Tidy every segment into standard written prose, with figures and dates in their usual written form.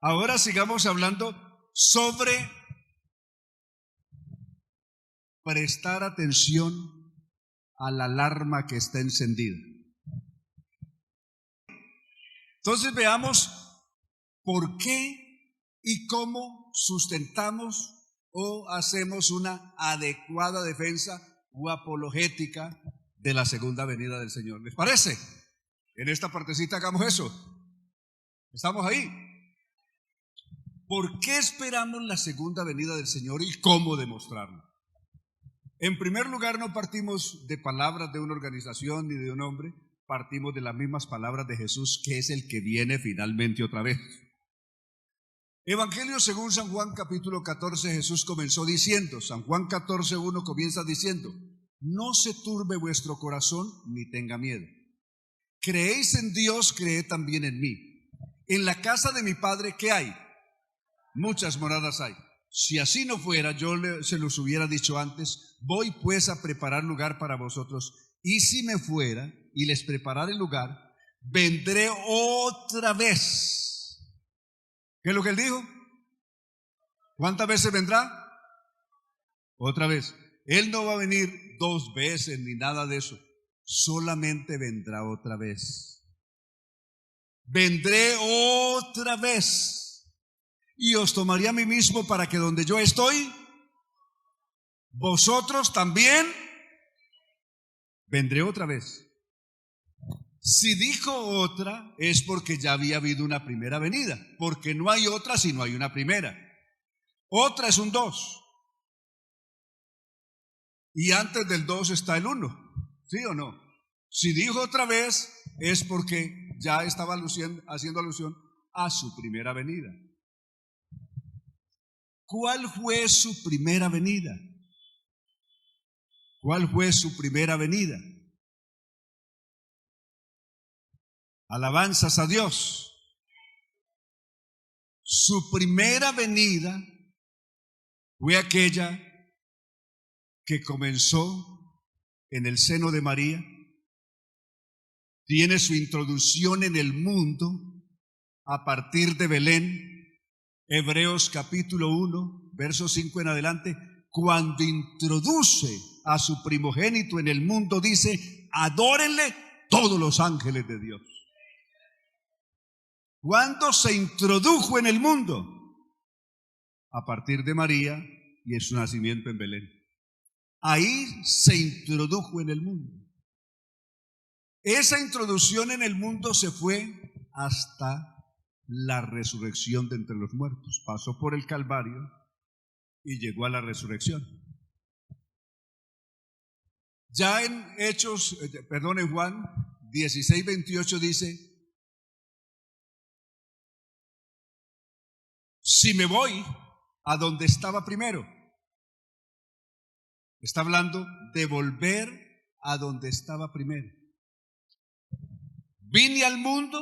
Ahora sigamos hablando sobre prestar atención a la alarma que está encendida. Entonces veamos por qué y cómo sustentamos o hacemos una adecuada defensa o apologética de la segunda venida del Señor. ¿Les parece? En esta partecita hagamos eso. ¿Estamos ahí? ¿Por qué esperamos la segunda venida del Señor y cómo demostrarlo? En primer lugar, no partimos de palabras de una organización ni de un hombre, partimos de las mismas palabras de Jesús, que es el que viene finalmente otra vez. Evangelio según San Juan capítulo 14, Jesús comenzó diciendo, San Juan 14:1 comienza diciendo, no se turbe vuestro corazón ni tenga miedo. Creéis en Dios, creed también en mí. En la casa de mi Padre, ¿qué hay? Muchas moradas hay. Si así no fuera, yo se los hubiera dicho antes, voy pues a preparar lugar para vosotros, y si me fuera y les prepararé lugar, vendré otra vez. ¿Qué es lo que él dijo? ¿Cuántas veces vendrá? Otra vez. Él no va a venir 2 veces ni nada de eso, solamente vendrá otra vez. Vendré otra vez. Y os tomaré a mí mismo para que donde yo estoy, vosotros también vendré otra vez. Si dijo otra, es porque ya había habido una primera venida, porque no hay otra si no hay una primera. Otra es un 2. Y antes del 2 está el 1. ¿Sí o no? Si dijo otra vez, es porque ya estaba haciendo alusión a su primera venida. ¿Cuál fue su primera venida? ¿Cuál fue su primera venida? Alabanzas a Dios. Su primera venida fue aquella que comenzó en el seno de María, tiene su introducción en el mundo a partir de Belén. Hebreos capítulo 1, verso 5 en adelante, cuando introduce a su primogénito en el mundo, dice, adórenle todos los ángeles de Dios. ¿Cuándo se introdujo en el mundo? A partir de María y en su nacimiento en Belén. Ahí se introdujo en el mundo. Esa introducción en el mundo se fue hasta la resurrección de entre los muertos. Pasó por el Calvario y llegó a la resurrección. Ya en en Juan 16:28 dice, si me voy a donde estaba primero. Está hablando de volver a donde estaba primero. Vine al mundo,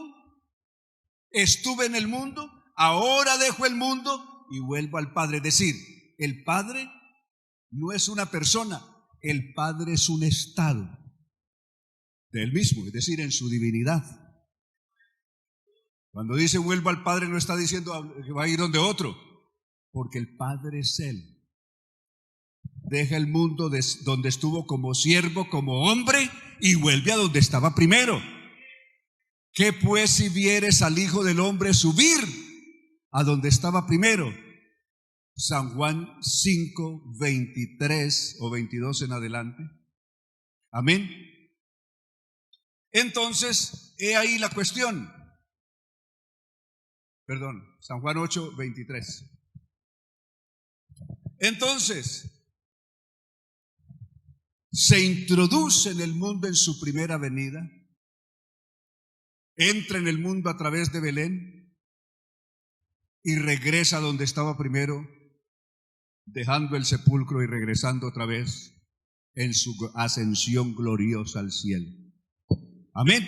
estuve en el mundo, ahora dejo el mundo y vuelvo al Padre. Es decir, el Padre no es una persona, el Padre es un estado de Él mismo, es decir, en su divinidad. Cuando dice vuelvo al Padre, no está diciendo que va a ir donde otro, porque el Padre es Él. Deja el mundo donde estuvo como siervo, como hombre, y vuelve a donde estaba primero. ¿Qué pues si vieres al Hijo del Hombre subir a donde estaba primero? San Juan 5:23 o 22 en adelante. Amén. Entonces, he ahí la cuestión. Perdón, San Juan 8:23. Entonces, se introduce en el mundo en su primera venida, entra en el mundo a través de Belén y regresa donde estaba primero, dejando el sepulcro y regresando otra vez en su ascensión gloriosa al cielo. Amén.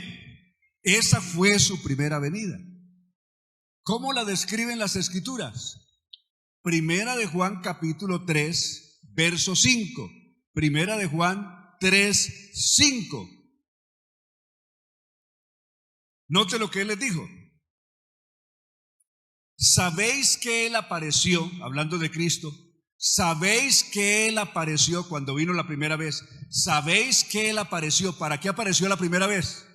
Esa fue su primera venida. ¿Cómo la describen las Escrituras? Primera de Juan capítulo 3, verso 5. Primera de Juan 3:5. Note lo que él les dijo. sabéis que Él apareció, hablando de Cristo, sabéis que Él apareció cuando vino la primera vez, sabéis que Él apareció. ¿Para qué apareció la primera vez?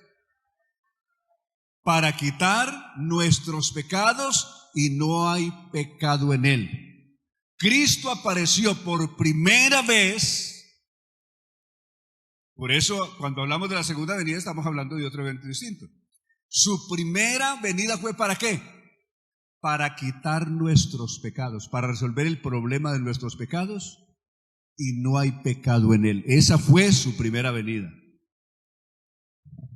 Para quitar nuestros pecados, y no hay pecado en Él. Cristo apareció por primera vez. Por eso cuando hablamos de la segunda venida estamos hablando de otro evento distinto. Su primera venida fue ¿para qué? Para quitar nuestros pecados, para resolver el problema de nuestros pecados, y no hay pecado en Él. Esa fue su primera venida.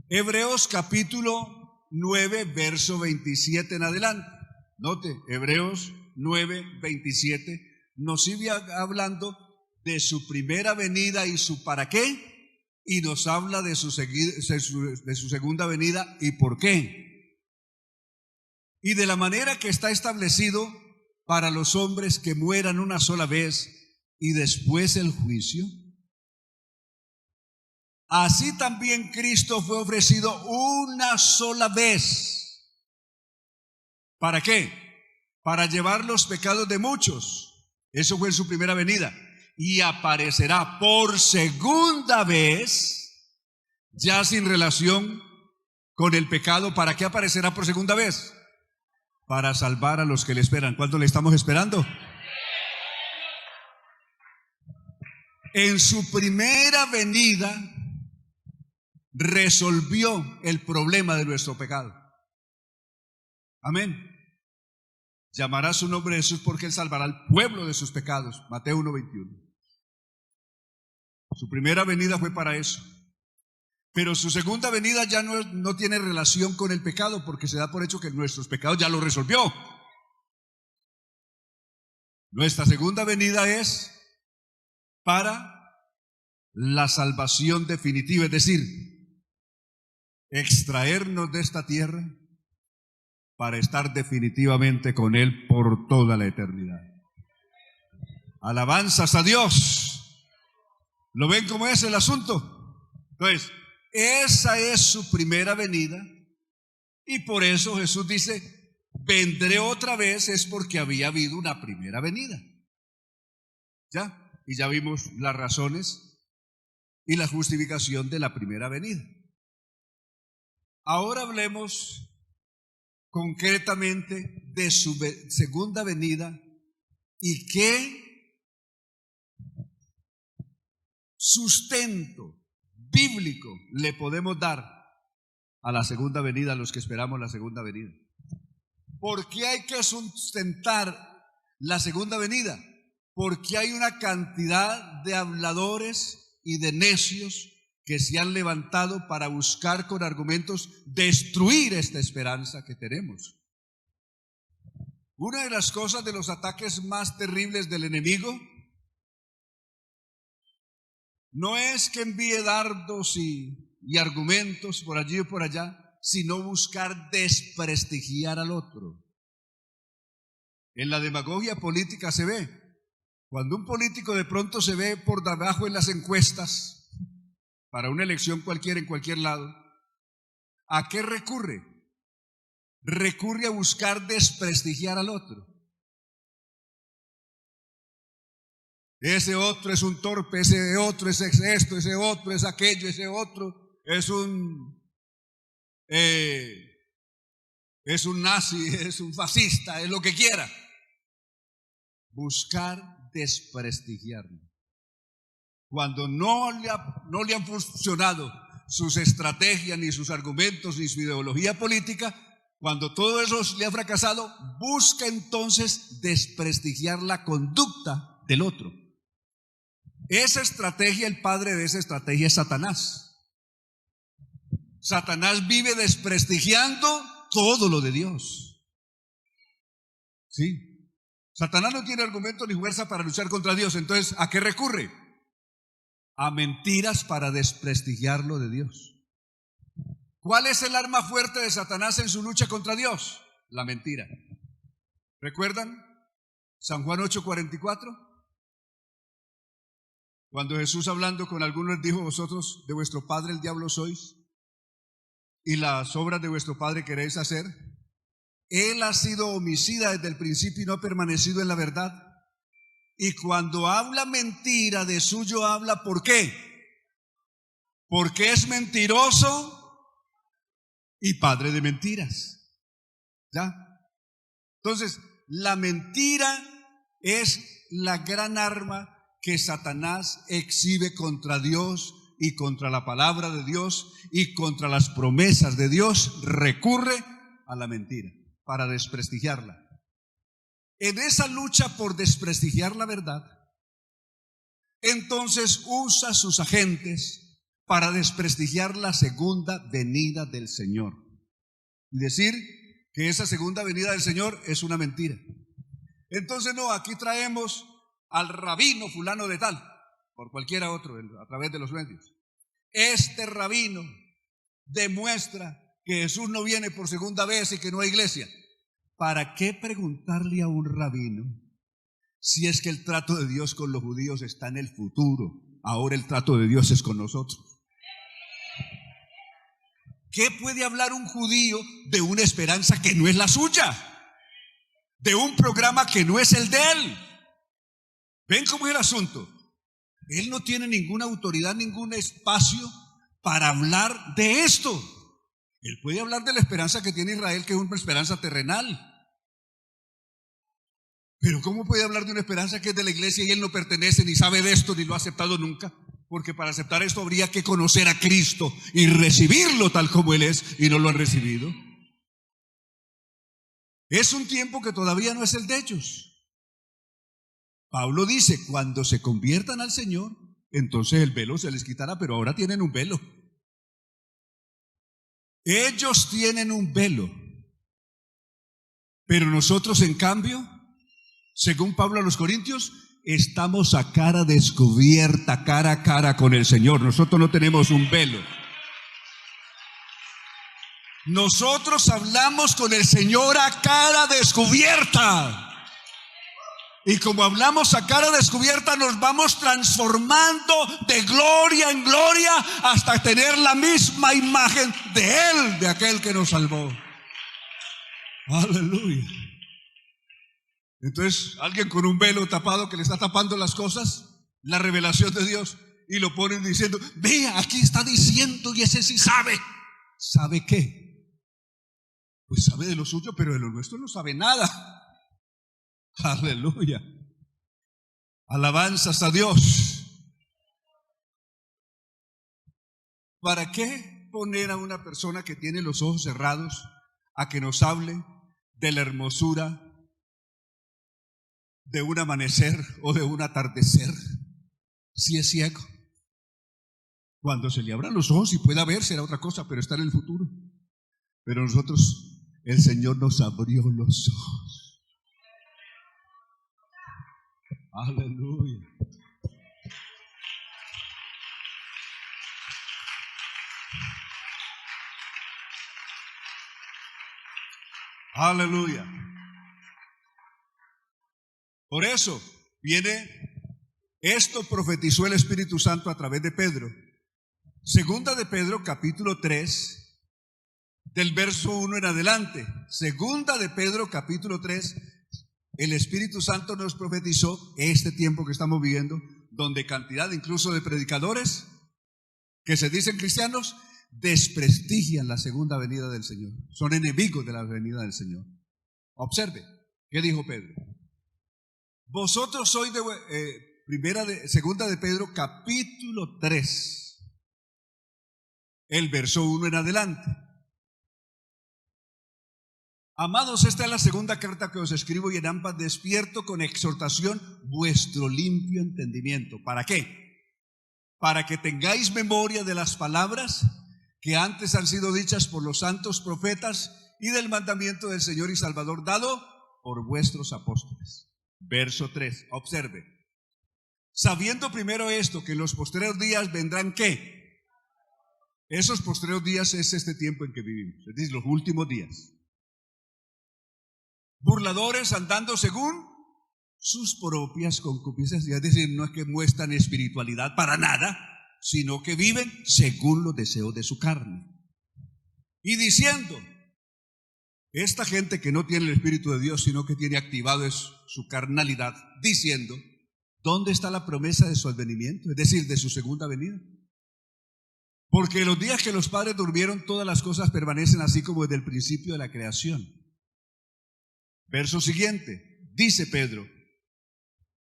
Hebreos capítulo 9, verso 27 en adelante. Note, Hebreos 9, 27 nos sigue hablando de su primera venida y su para qué, y nos habla de su segunda venida y por qué, y de la manera que está establecido para los hombres que mueran una sola vez y después el juicio. Así también Cristo fue ofrecido una sola vez. ¿Para qué? Para llevar los pecados de muchos. Eso fue en su primera venida. Y aparecerá por segunda vez, ya sin relación con el pecado. ¿Para qué aparecerá por segunda vez? Para salvar a los que le esperan. ¿Cuánto le estamos esperando? En su primera venida resolvió el problema de nuestro pecado. Amén. Llamará su nombre Jesús porque Él salvará al pueblo de sus pecados. Mateo 1:21. Su primera venida fue para eso. Pero su segunda venida ya no tiene relación con el pecado, porque se da por hecho que nuestros pecados ya lo resolvió. Nuestra segunda venida es para la salvación definitiva, es decir, extraernos de esta tierra para estar definitivamente con Él por toda la eternidad. Alabanzas a Dios. ¿Lo ven cómo es el asunto? Entonces, esa es su primera venida, y por eso Jesús dice, vendré otra vez, es porque había habido una primera venida. ¿Ya? Y ya vimos las razones y la justificación de la primera venida. Ahora hablemos concretamente de su segunda venida y qué sustento bíblico le podemos dar a la segunda venida, a los que esperamos la segunda venida. ¿Por qué hay que sustentar la segunda venida? Porque hay una cantidad de habladores y de necios que se han levantado para buscar con argumentos destruir esta esperanza que tenemos. Una de las cosas, de los ataques más terribles del enemigo, no es que envíe dardos y argumentos por allí o por allá, sino buscar desprestigiar al otro. En la demagogia política se ve, cuando un político de pronto se ve por debajo en las encuestas, para una elección cualquiera en cualquier lado, ¿a qué recurre? Recurre a buscar desprestigiar al otro. Ese otro es un torpe, ese otro es esto, ese otro es aquello, ese otro es un nazi, es un fascista, es lo que quiera. Buscar desprestigiarlo. Cuando no le han funcionado sus estrategias, ni sus argumentos, ni su ideología política, cuando todo eso le ha fracasado, busca entonces desprestigiar la conducta del otro. Esa estrategia, el padre de esa estrategia es Satanás. Satanás vive desprestigiando todo lo de Dios. Sí. Satanás no tiene argumento ni fuerza para luchar contra Dios. Entonces, ¿a qué recurre? A mentiras para desprestigiar lo de Dios. ¿Cuál es el arma fuerte de Satanás en su lucha contra Dios? La mentira. ¿Recuerdan San Juan 8:44? Cuando Jesús, hablando con algunos, dijo: vosotros de vuestro padre el diablo sois, y las obras de vuestro padre queréis hacer. él ha sido homicida desde el principio y no ha permanecido en la verdad. Y cuando habla mentira, de suyo habla, ¿por qué? Porque es mentiroso y padre de mentiras. ¿Ya? Entonces, la mentira es la gran arma que Satanás exhibe contra Dios y contra la palabra de Dios y contra las promesas de Dios. Recurre a la mentira para desprestigiarla. En esa lucha por desprestigiar la verdad, entonces usa sus agentes para desprestigiar la segunda venida del Señor. Y decir que esa segunda venida del Señor es una mentira. Entonces no, aquí traemos al rabino fulano de tal, por cualquiera otro, a través de los medios. Este rabino demuestra que Jesús no viene por segunda vez y que no hay iglesia. ¿Para qué preguntarle a un rabino si es que el trato de Dios con los judíos está en el futuro? Ahora el trato de Dios es con nosotros. ¿Qué puede hablar un judío de una esperanza que no es la suya? De un programa que no es el de él. ¿Ven cómo es el asunto? Él no tiene ninguna autoridad, ningún espacio para hablar de esto. Él puede hablar de la esperanza que tiene Israel, que es una esperanza terrenal. Pero ¿cómo puede hablar de una esperanza que es de la iglesia y él no pertenece, ni sabe de esto, ni lo ha aceptado nunca? Porque para aceptar esto habría que conocer a Cristo y recibirlo tal como Él es, y no lo han recibido. Es un tiempo que todavía no es el de ellos. Pablo dice, cuando se conviertan al Señor, entonces el velo se les quitará, pero ahora tienen un velo. Ellos tienen un velo, pero nosotros en cambio, según Pablo a los Corintios, estamos a cara descubierta, cara a cara con el Señor. Nosotros no tenemos un velo. Nosotros hablamos con el Señor a cara descubierta. Y como hablamos a cara descubierta, nos vamos transformando de gloria en gloria hasta tener la misma imagen de Él, de aquel que nos salvó. Aleluya. Entonces, alguien con un velo tapado que le está tapando las cosas, la revelación de Dios, y lo ponen diciendo, vea, aquí está diciendo, y ese sí sabe. ¿Sabe qué? Pues sabe de lo suyo, pero de lo nuestro no sabe nada. Aleluya. Alabanzas a Dios. ¿Para qué poner a una persona que tiene los ojos cerrados a que nos hable de la hermosura de un amanecer o de un atardecer si es ciego? Cuando se le abran los ojos y pueda ver será otra cosa, pero está en el futuro. Pero nosotros, el Señor nos abrió los ojos. Aleluya. Aleluya. Por eso viene, esto profetizó el Espíritu Santo a través de Pedro. Segunda de Pedro, capítulo 3, del verso 1 en adelante. Segunda de Pedro, capítulo 3, el Espíritu Santo nos profetizó este tiempo que estamos viviendo, donde cantidad incluso de predicadores que se dicen cristianos desprestigian la segunda venida del Señor. Son enemigos de la venida del Señor. Observe, ¿qué dijo Pedro? Vosotros sois segunda de Pedro, capítulo 3, el verso 1 en adelante. Amados, esta es la segunda carta que os escribo, y en ambas despierto con exhortación vuestro limpio entendimiento. ¿Para qué? Para que tengáis memoria de las palabras que antes han sido dichas por los santos profetas y del mandamiento del Señor y Salvador dado por vuestros apóstoles. Verso 3, observe. Sabiendo primero esto, que en los postreros días vendrán ¿qué? Esos postreros días es este tiempo en que vivimos, es decir, los últimos días. Burladores andando según sus propias concupiscencias, es decir, no es que muestran espiritualidad para nada, sino que viven según los deseos de su carne. Y diciendo, Esta gente que no tiene el Espíritu de Dios, sino que tiene activado es su carnalidad, diciendo, ¿dónde está la promesa de su advenimiento? Es decir, de su segunda venida. Porque los días que los padres durmieron, todas las cosas permanecen así como desde el principio de la creación. Verso siguiente, dice Pedro,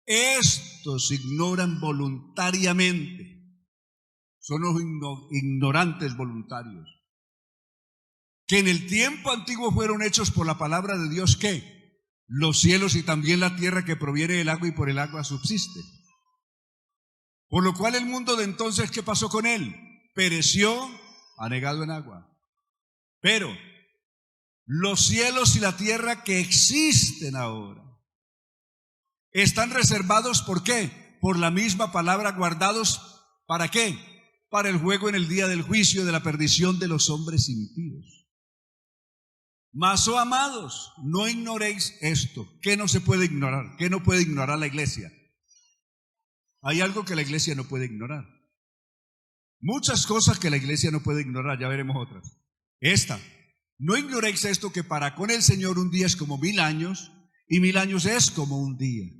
estos ignoran voluntariamente, son los ignorantes voluntarios, que en el tiempo antiguo fueron hechos por la palabra de Dios, ¿qué? Los cielos y también la tierra que proviene del agua y por el agua subsiste. Por lo cual el mundo de entonces, ¿qué pasó con él? Pereció, anegado en agua. Pero los cielos y la tierra que existen ahora están reservados, ¿por qué? Por la misma palabra, guardados, ¿para qué? Para el juego en el día del juicio de la perdición de los hombres impíos. Mas, oh amados, no ignoréis esto. ¿Qué no se puede ignorar? ¿Qué no puede ignorar la iglesia? Hay algo que la iglesia no puede ignorar. Muchas cosas que la iglesia no puede ignorar, ya veremos otras. Esta, no ignoréis esto, que para con el Señor un día es como 1000 años y 1000 años es como un día.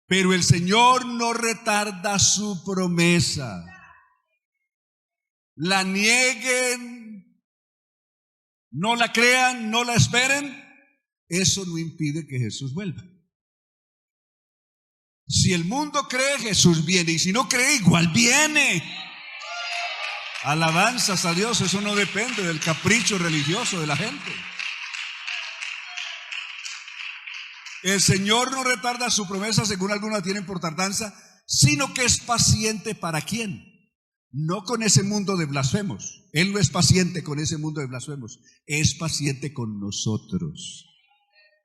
Pero el Señor no retarda su promesa. La nieguen, no la crean, no la esperen, eso no impide que Jesús vuelva. Si el mundo cree, Jesús viene, y si no cree, igual viene. Alabanzas a Dios, eso no depende del capricho religioso de la gente. El Señor no retarda su promesa, según algunos tienen por tardanza, sino que es paciente. ¿Para quién? No con ese mundo de blasfemos. Él no es paciente con ese mundo de blasfemos, es paciente con nosotros.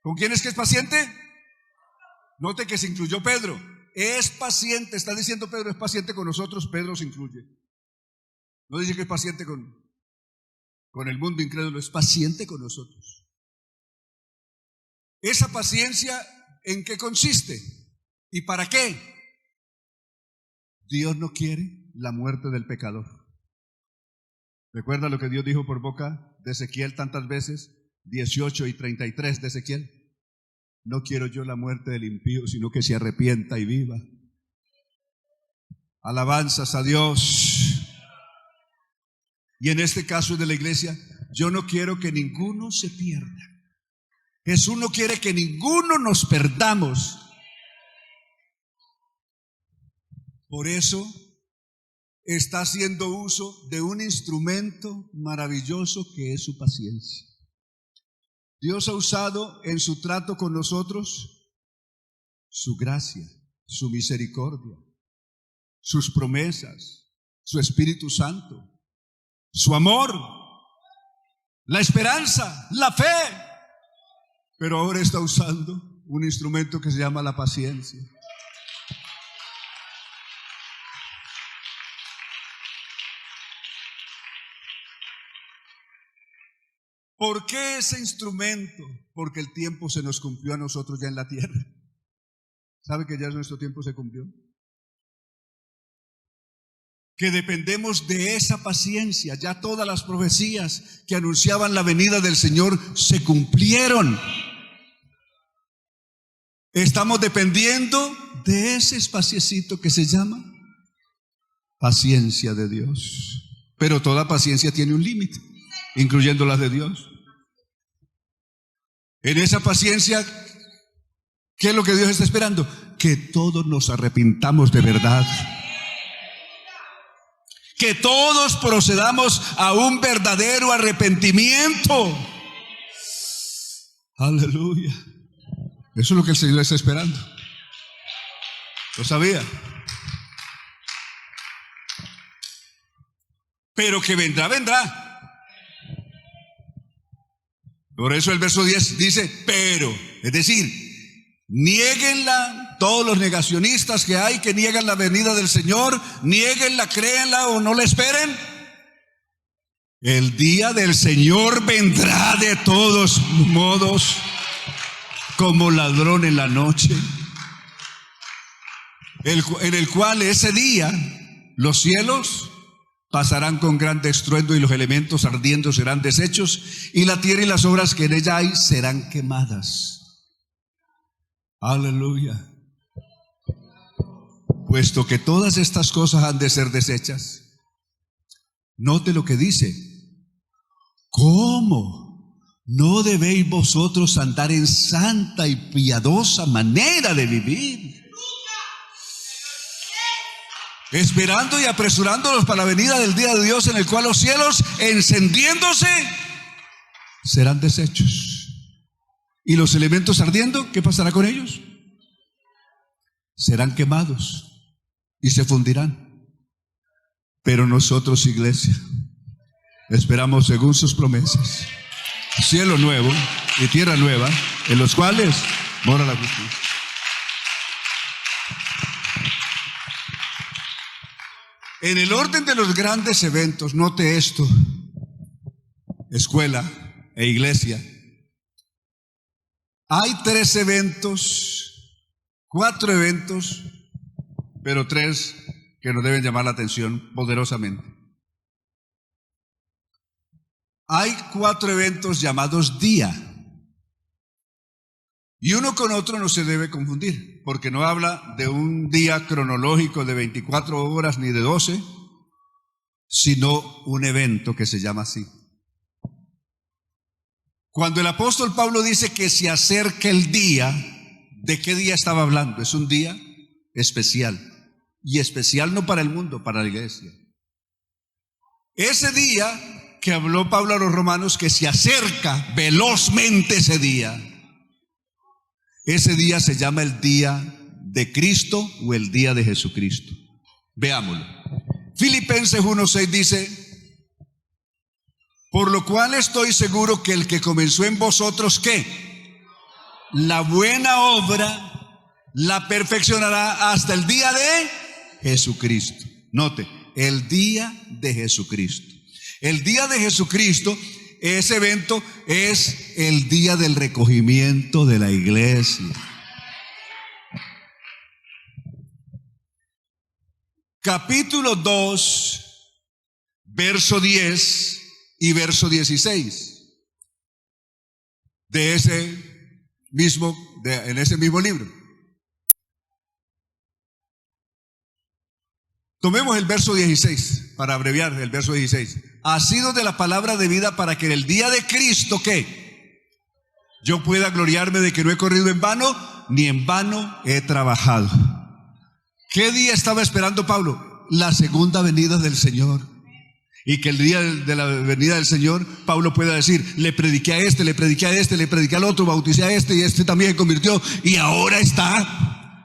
¿Con quién es que es paciente? Note que se incluyó Pedro. Es paciente, está diciendo Pedro, es paciente con nosotros. Pedro se incluye. No dice que es paciente con el mundo incrédulo, es paciente con nosotros. Esa paciencia, ¿en qué consiste? ¿Y para qué? Dios no quiere la muerte del pecador. ¿Recuerda lo que Dios dijo por boca de Ezequiel tantas veces? 18 y 33 de Ezequiel. No quiero yo la muerte del impío, sino que se arrepienta y viva. Alabanzas a Dios. Y en este caso de la iglesia, yo no quiero que ninguno se pierda. Jesús no quiere que ninguno nos perdamos. Por eso está haciendo uso de un instrumento maravilloso que es su paciencia. Dios ha usado en su trato con nosotros su gracia, su misericordia, sus promesas, su Espíritu Santo, su amor, la esperanza, la fe. Pero ahora está usando un instrumento que se llama la paciencia. ¿Por qué ese instrumento? Porque el tiempo se nos cumplió a nosotros ya en la tierra. ¿Sabe que ya nuestro tiempo se cumplió? Que dependemos de esa paciencia. Ya todas las profecías que anunciaban la venida del Señor se cumplieron. Estamos dependiendo de ese espaciecito que se llama paciencia de Dios. Pero toda paciencia tiene un límite, incluyendo las de Dios. En esa paciencia, ¿qué es lo que Dios está esperando? Que todos nos arrepintamos de verdad. Que todos procedamos a un verdadero arrepentimiento. Aleluya. Eso es lo que el Señor está esperando. ¿Lo sabía? Pero que vendrá, vendrá. Por eso el verso 10 dice, pero, es decir, niéguenla, todos los negacionistas que hay que niegan la venida del Señor, niéguenla, créanla o no la esperen. El día del Señor vendrá de todos modos, como ladrón en la noche, en el cual ese día los cielos pasarán con grande estruendo y los elementos ardiendo serán deshechos y la tierra y las obras que en ella hay serán quemadas. Aleluya. Puesto que todas estas cosas han de ser deshechas, note lo que dice. ¿Cómo no debéis vosotros andar en santa y piadosa manera de vivir? Esperando y apresurándonos para la venida del día de Dios, en el cual los cielos, encendiéndose, serán deshechos. Y los elementos ardiendo, ¿qué pasará con ellos? Serán quemados y se fundirán. Pero nosotros, iglesia, esperamos según sus promesas, cielo nuevo y tierra nueva, en los cuales mora la justicia. En el orden de los grandes eventos, note esto, escuela e iglesia, hay 3 eventos, 4 eventos, pero 3 que nos deben llamar la atención poderosamente. Hay 4 eventos llamados día, y uno con otro no se debe confundir, porque no habla de un día cronológico de 24 horas ni de 12, sino un evento que se llama así. Cuando el apóstol Pablo dice que se acerca el día, ¿de qué día estaba hablando? Es un día especial, y especial no para el mundo, para la iglesia. Ese día que habló Pablo a los romanos, que se acerca velozmente ese día se llama el día de Cristo o el día de Jesucristo. Veámoslo. Filipenses 1:6 dice: por lo cual estoy seguro que el que comenzó en vosotros, ¿qué? La buena obra la perfeccionará hasta el día de Jesucristo. Note, el día de Jesucristo. El día de Jesucristo, ese evento es el día del recogimiento de la iglesia. Capítulo 2, verso 10 y verso 16 de en ese mismo libro. Tomemos el verso 16 para abreviar el verso 16. Ha sido de la palabra de vida para que en el día de Cristo, ¿qué? Yo pueda gloriarme de que no he corrido en vano, ni en vano he trabajado. ¿Qué día estaba esperando Pablo? La segunda venida del Señor. Y que el día de la venida del Señor, Pablo pueda decir: le prediqué a este, le prediqué a este, le prediqué al otro, bauticé a este, y este también se convirtió, y ahora está.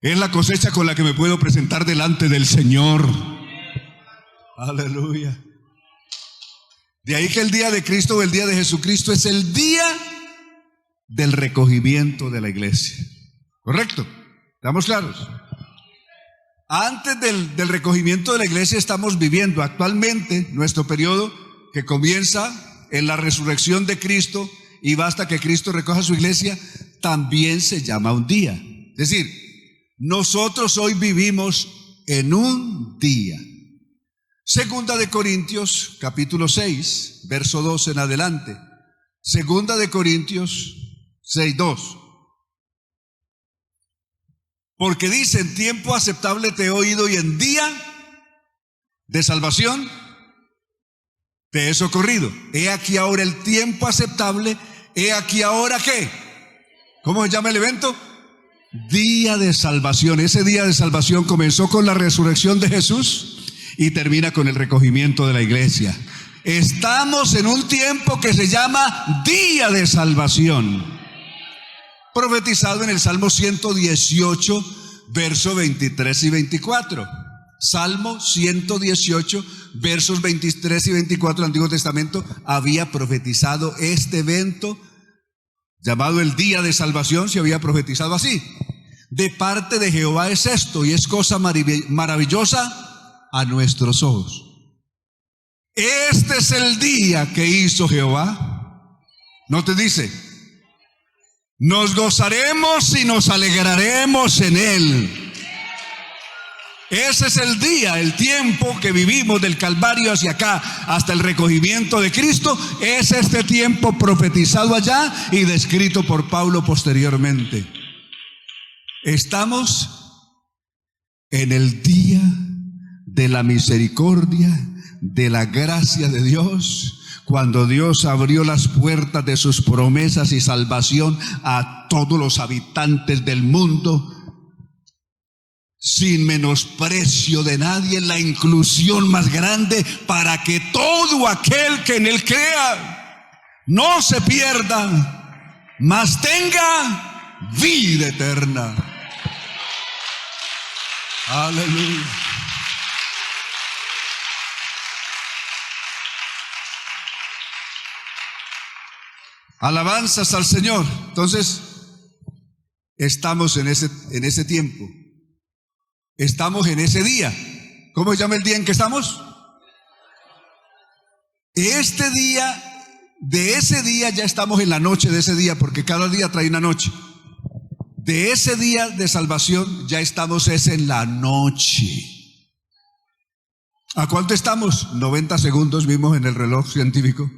Es la cosecha con la que me puedo presentar delante del Señor. Aleluya. De ahí que el día de Cristo o el día de Jesucristo es el día del recogimiento de la iglesia. ¿Correcto? ¿Estamos claros? Antes del recogimiento de la iglesia estamos viviendo actualmente nuestro periodo, que comienza en la resurrección de Cristo y basta que Cristo recoja su iglesia, también se llama un día. Es decir, nosotros hoy vivimos en un día. Segunda de Corintios, capítulo 6, verso 2 en adelante. Segunda de Corintios 6:2. Porque dice: en tiempo aceptable te he oído, y en día de salvación te he socorrido. He aquí ahora el tiempo aceptable. He aquí ahora, ¿qué? ¿Cómo se llama el evento? Día de salvación. Ese día de salvación comenzó con la resurrección de Jesús y termina con el recogimiento de la iglesia. Estamos en un tiempo que se llama día de salvación, profetizado en el Salmo 118, versos 23 y 24. Salmo 118, versos 23 y 24 del Antiguo Testamento había profetizado este evento llamado el día de salvación. Se había profetizado así: de parte de Jehová es esto, y es cosa maravillosa a nuestros ojos. Este es el día que hizo Jehová. ¿No te dice? Nos gozaremos y nos alegraremos en él. Ese es el día, el tiempo que vivimos del Calvario hacia acá, hasta el recogimiento de Cristo. Es este tiempo profetizado allá y descrito por Pablo posteriormente. Estamos en el día de la misericordia, de la gracia de Dios, cuando Dios abrió las puertas de sus promesas y salvación a todos los habitantes del mundo, sin menosprecio de nadie, la inclusión más grande, para que todo aquel que en él crea no se pierda, mas tenga vida eterna. Aleluya. Alabanzas al Señor. Entonces, estamos en ese tiempo. Estamos en ese día. ¿Cómo se llama el día en que estamos? Este día, de ese día ya estamos en la noche de ese día, porque cada día trae una noche. De ese día de salvación ya estamos en la noche. ¿A cuánto estamos? 90 segundos vimos en el reloj científico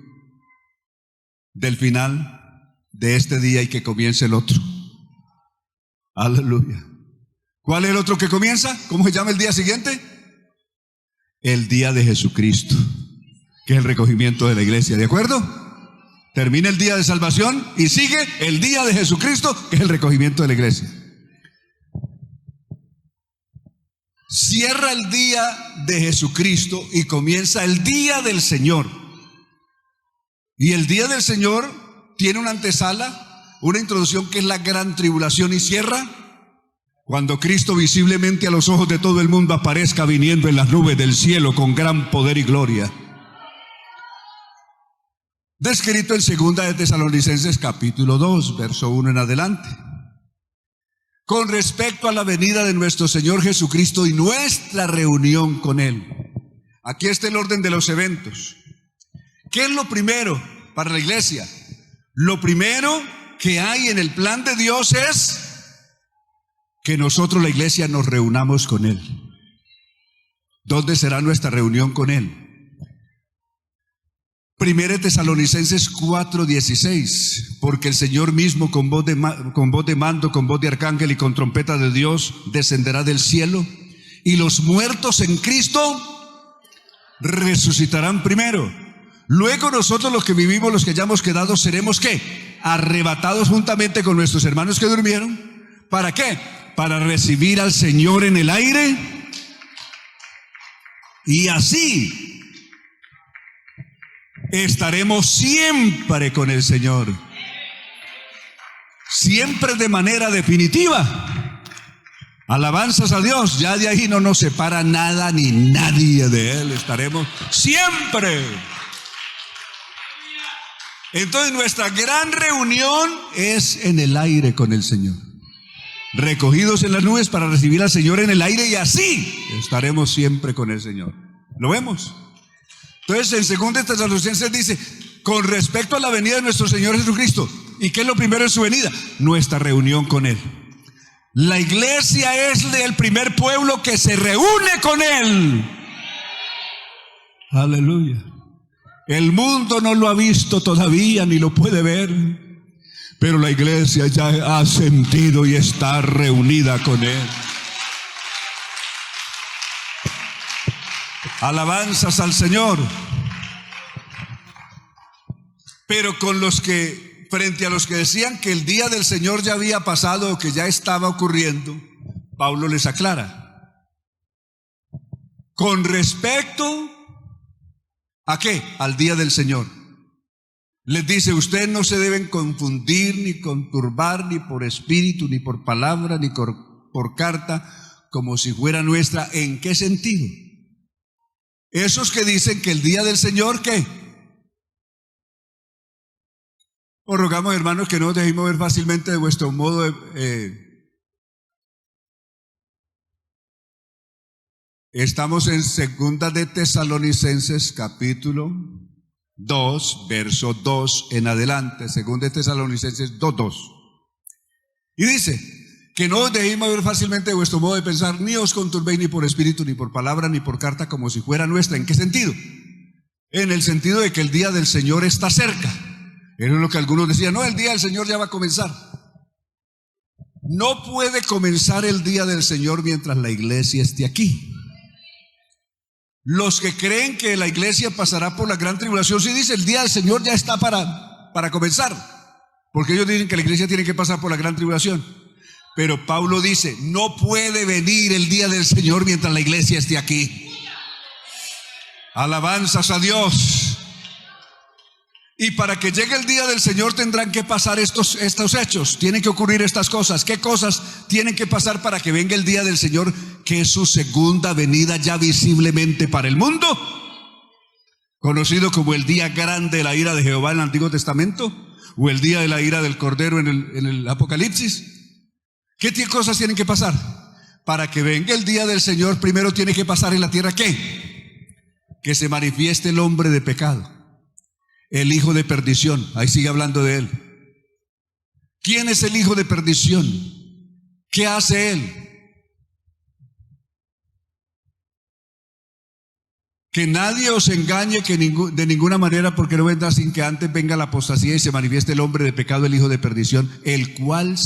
del final de este día y que comience el otro. Aleluya. ¿Cuál es el otro que comienza? ¿Cómo se llama el día siguiente? El día de Jesucristo, que es el recogimiento de la iglesia, ¿de acuerdo? Termina el día de salvación y sigue el día de Jesucristo, que es el recogimiento de la iglesia. Cierra el día de Jesucristo y comienza el día del Señor. Y el día del Señor tiene una antesala, una introducción que es la gran tribulación, y cierra cuando Cristo visiblemente a los ojos de todo el mundo aparezca viniendo en las nubes del cielo con gran poder y gloria. Descrito en 2 de Tesalonicenses capítulo 2, verso 1 en adelante. Con respecto a la venida de nuestro Señor Jesucristo y nuestra reunión con Él. Aquí está el orden de los eventos. ¿Qué es lo primero para la iglesia? Lo primero que hay en el plan de Dios es que nosotros, la iglesia, nos reunamos con Él. ¿Dónde será nuestra reunión con Él? 1 Tesalonicenses 4:16, porque el Señor mismo con voz de mando, con voz de arcángel y con trompeta de Dios descenderá del cielo, y los muertos en Cristo resucitarán primero. Luego nosotros, los que vivimos, los que hayamos quedado, seremos ¿qué? Arrebatados juntamente con nuestros hermanos que durmieron. ¿Para qué? Para recibir al Señor en el aire, y así estaremos siempre con el Señor, siempre de manera definitiva. Alabanzas a Dios. Ya de ahí no nos separa nada ni nadie de Él. Estaremos siempre. Entonces nuestra gran reunión es en el aire con el Señor, recogidos en las nubes para recibir al Señor en el aire, y así estaremos siempre con el Señor. ¿Lo vemos? Entonces en 2 Tesalonicenses dice, con respecto a la venida de nuestro Señor Jesucristo, ¿y qué es lo primero en su venida? Nuestra reunión con Él. La iglesia es el primer pueblo que se reúne con Él. Aleluya. El mundo no lo ha visto todavía ni lo puede ver, pero la iglesia ya ha sentido y está reunida con Él. Alabanzas al Señor. Pero frente a los que decían que el día del Señor ya había pasado o que ya estaba ocurriendo, Pablo les aclara. Con respecto ¿a qué? Al día del Señor. Les dice, ustedes no se deben confundir ni conturbar, ni por espíritu, ni por palabra, ni por carta, como si fuera nuestra. ¿En qué sentido? Esos que dicen que el día del Señor, ¿qué? Os rogamos, hermanos, que no os dejéis mover fácilmente de vuestro modo de... Estamos en 2 de Tesalonicenses capítulo 2, verso 2 en adelante. 2 de Tesalonicenses 2:2. Y dice, que no os dejéis mover fácilmente de vuestro modo de pensar, ni os conturbéis ni por espíritu, ni por palabra, ni por carta, como si fuera nuestra. ¿En qué sentido? En el sentido de que el día del Señor está cerca. Era lo que algunos decían, no, el día del Señor ya va a comenzar. No puede comenzar el día del Señor mientras la iglesia esté aquí. Los que creen que la iglesia pasará por la gran tribulación, sí dice, el día del Señor ya está para comenzar, porque ellos dicen que la iglesia tiene que pasar por la gran tribulación. Pero Pablo dice, no puede venir el día del Señor mientras la iglesia esté aquí. Alabanzas a Dios. Y para que llegue el día del Señor tendrán que pasar estos hechos, tienen que ocurrir estas cosas. ¿Qué cosas tienen que pasar para que venga el día del Señor, que es su segunda venida ya visiblemente para el mundo? Conocido como el día grande de la ira de Jehová en el Antiguo Testamento, o el día de la ira del Cordero en el Apocalipsis. ¿Qué cosas tienen que pasar? Para que venga el día del Señor, primero tiene que pasar en la tierra, ¿qué? Que se manifieste el hombre de pecado, el hijo de perdición. Ahí sigue hablando de él. ¿Quién es el hijo de perdición? ¿Qué hace él? Que nadie os engañe de ninguna manera, porque no vendrá sin que antes venga la apostasía y se manifieste el hombre de pecado, el hijo de perdición, el cual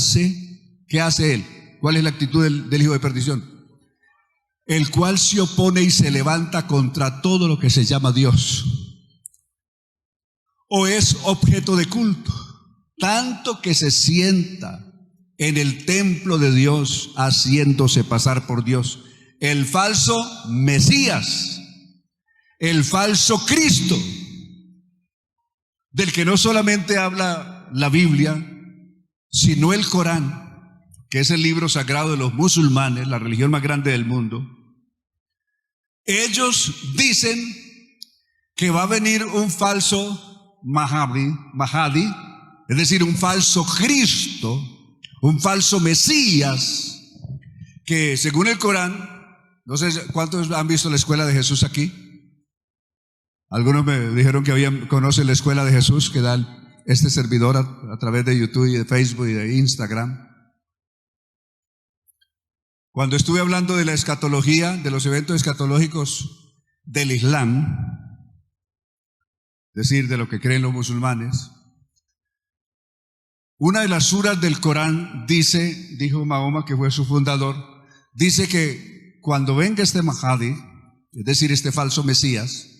¿qué hace él? ¿Cuál es la actitud del hijo de perdición? El cual se opone y se levanta contra todo lo que se llama Dios, o es objeto de culto, tanto que se sienta en el templo de Dios haciéndose pasar por Dios. El falso Mesías, el falso Cristo, del que no solamente habla la Biblia, sino el Corán, que es el libro sagrado de los musulmanes, la religión más grande del mundo. Ellos dicen que va a venir un falso Mahdi, es decir, un falso Cristo, un falso Mesías, que según el Corán, no sé cuántos han visto la escuela de Jesús aquí. Algunos me dijeron que conocen la escuela de Jesús que da este servidor a través de YouTube y de Facebook y de Instagram. Cuando estuve hablando de la escatología, de los eventos escatológicos del Islam, es decir, de lo que creen los musulmanes, una de las suras del Corán dijo Mahoma, que fue su fundador, dice que cuando venga este Mahdi, es decir, este falso Mesías,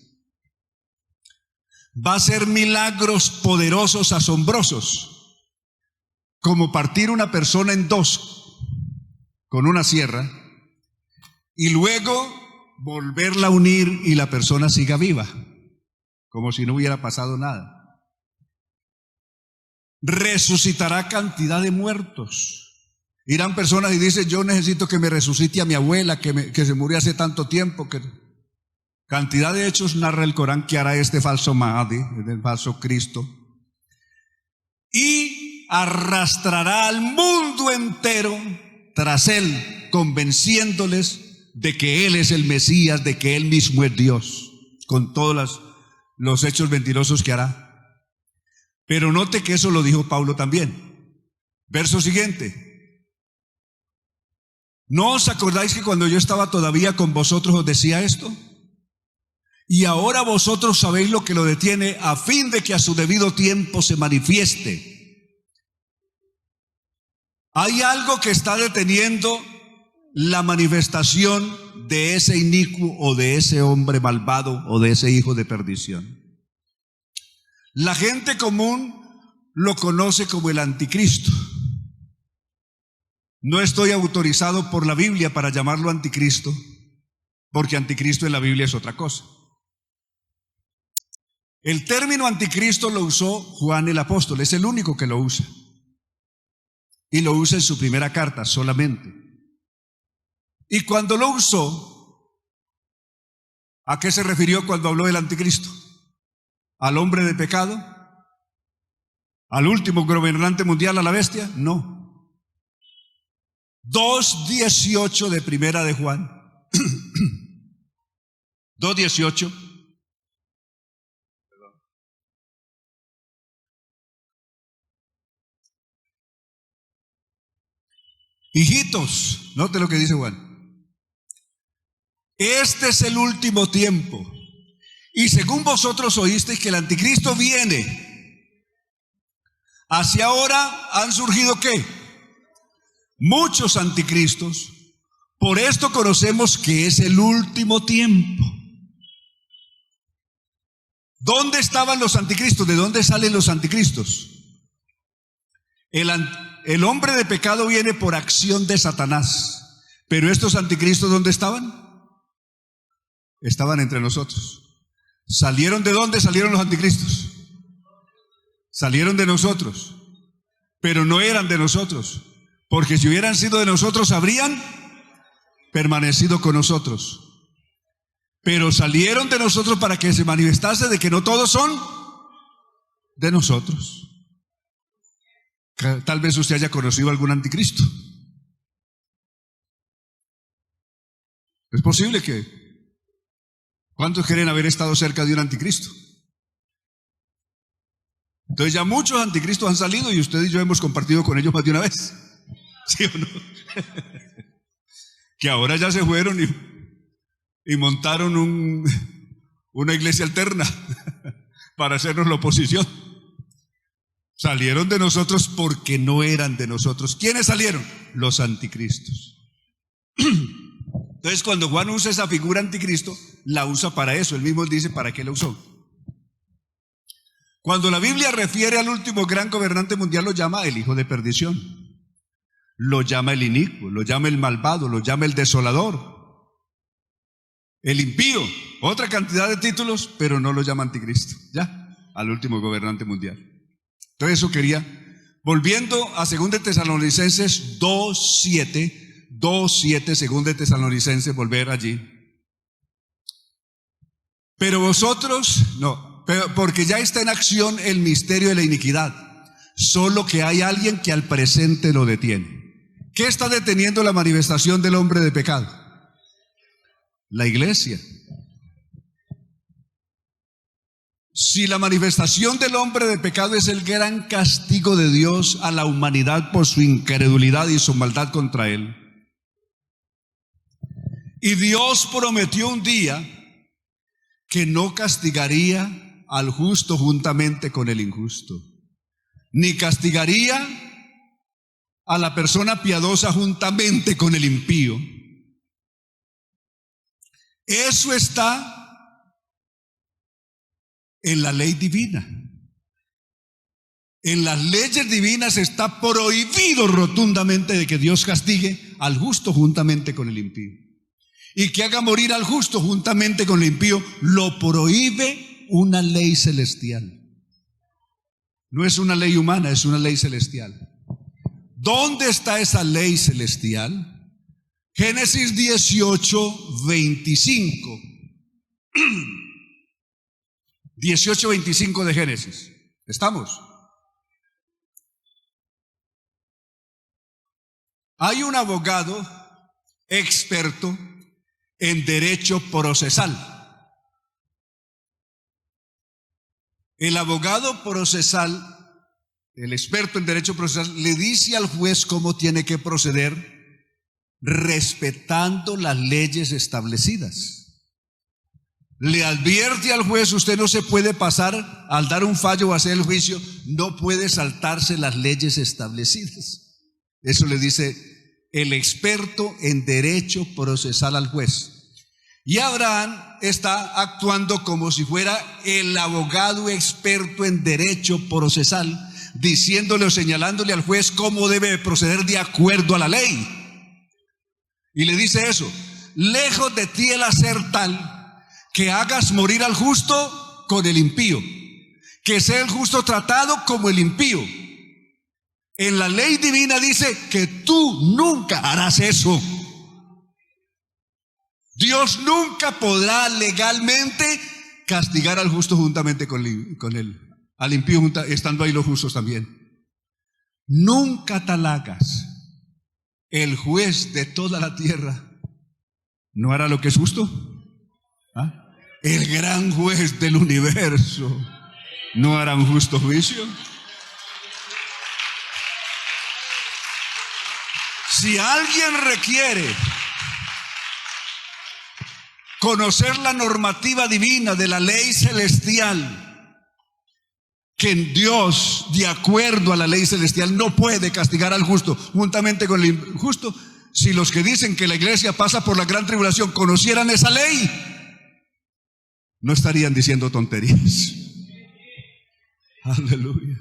va a hacer milagros poderosos, asombrosos, como partir una persona en dos con una sierra y luego volverla a unir y la persona siga viva, como si no hubiera pasado nada. Resucitará cantidad de muertos. Irán personas y dicen, yo necesito que me resucite a mi abuela que se murió hace tanto tiempo. Cantidad de hechos narra el Corán que hará este falso Mahdi, el falso Cristo, y arrastrará al mundo entero tras él, convenciéndoles de que él es el Mesías, de que él mismo es Dios, con todos los hechos mentirosos que hará. Pero note que eso lo dijo Pablo también. Verso siguiente. ¿No os acordáis que cuando yo estaba todavía con vosotros os decía esto? Y ahora vosotros sabéis lo que lo detiene, a fin de que a su debido tiempo se manifieste. Hay algo que está deteniendo la manifestación de ese inicuo o de ese hombre malvado o de ese hijo de perdición. La gente común lo conoce como el anticristo. No estoy autorizado por la Biblia para llamarlo anticristo, porque anticristo en la Biblia es otra cosa. El término anticristo lo usó Juan el apóstol, es el único que lo usa. Y lo usa en su primera carta solamente. Y cuando lo usó, ¿a qué se refirió cuando habló del anticristo? ¿Al hombre de pecado? ¿Al último gobernante mundial, a la bestia? No. 2:18 de primera de Juan. 2:18. Hijitos, note lo que dice Juan. Este es el último tiempo. Y según vosotros oísteis que el anticristo viene. Hacia ahora han surgido ¿qué? Muchos anticristos. Por esto conocemos que es el último tiempo. ¿Dónde estaban los anticristos? ¿De dónde salen los anticristos? El hombre de pecado viene por acción de Satanás. Pero estos anticristos, ¿dónde estaban? Estaban entre nosotros. ¿Salieron de dónde salieron los anticristos? Salieron de nosotros. Pero no eran de nosotros. Porque si hubieran sido de nosotros, habrían permanecido con nosotros. Pero salieron de nosotros para que se manifestase de que no todos son de nosotros. Tal vez usted haya conocido algún anticristo. Es posible que... ¿Cuántos quieren haber estado cerca de un anticristo? Entonces ya muchos anticristos han salido y usted y yo hemos compartido con ellos más de una vez. ¿Sí o no? Que ahora ya se fueron y montaron una iglesia alterna para hacernos la oposición. Salieron de nosotros porque no eran de nosotros. ¿Quiénes salieron? Los anticristos. Entonces cuando Juan usa esa figura anticristo, la usa para eso. Él mismo dice para qué la usó. Cuando la Biblia refiere al último gran gobernante mundial, lo llama el hijo de perdición. Lo llama el inicuo, lo llama el malvado, lo llama el desolador, el impío, otra cantidad de títulos, pero no lo llama anticristo, ya, al último gobernante mundial. Entonces eso quería, volviendo a 2 Tesalonicenses 2:7, 2:7, 2 Tesalonicenses, volver allí. Pero vosotros, porque ya está en acción el misterio de la iniquidad, solo que hay alguien que al presente lo detiene. ¿Qué está deteniendo la manifestación del hombre de pecado? La iglesia. Si la manifestación del hombre de pecado es el gran castigo de Dios a la humanidad por su incredulidad y su maldad contra él, y Dios prometió un día que no castigaría al justo juntamente con el injusto, ni castigaría a la persona piadosa juntamente con el impío. Eso está en la ley divina. En las leyes divinas está prohibido rotundamente de que Dios castigue al justo juntamente con el impío. Y que haga morir al justo juntamente con el impío, lo prohíbe una ley celestial. No es una ley humana, es una ley celestial. ¿Dónde está esa ley celestial? Génesis 18:25. 18:25 de Génesis. ¿Estamos? Hay un abogado experto en derecho procesal. El abogado procesal, el experto en derecho procesal, le dice al juez cómo tiene que proceder respetando las leyes establecidas. Le advierte al juez: usted no se puede pasar al dar un fallo o hacer el juicio, no puede saltarse las leyes establecidas. Eso le dice el experto en derecho procesal al juez. Y Abraham está actuando como si fuera el abogado experto en derecho procesal, diciéndole o señalándole al juez cómo debe proceder de acuerdo a la ley. Y le dice eso: lejos de ti el hacer tal que hagas morir al justo con el impío, que sea el justo tratado como el impío. En la ley divina dice que tú nunca harás eso. Dios nunca podrá legalmente castigar al justo juntamente con él, al impío estando ahí los justos también. Nunca tal hagas. El juez de toda la tierra no hará lo que es justo. ¿Ah? El gran juez del universo no hará un justo juicio. Si alguien requiere conocer la normativa divina de la ley celestial, que Dios, de acuerdo a la ley celestial, no puede castigar al justo juntamente con el injusto. Si los que dicen que la iglesia pasa por la gran tribulación conocieran esa ley, no estarían diciendo tonterías. Aleluya.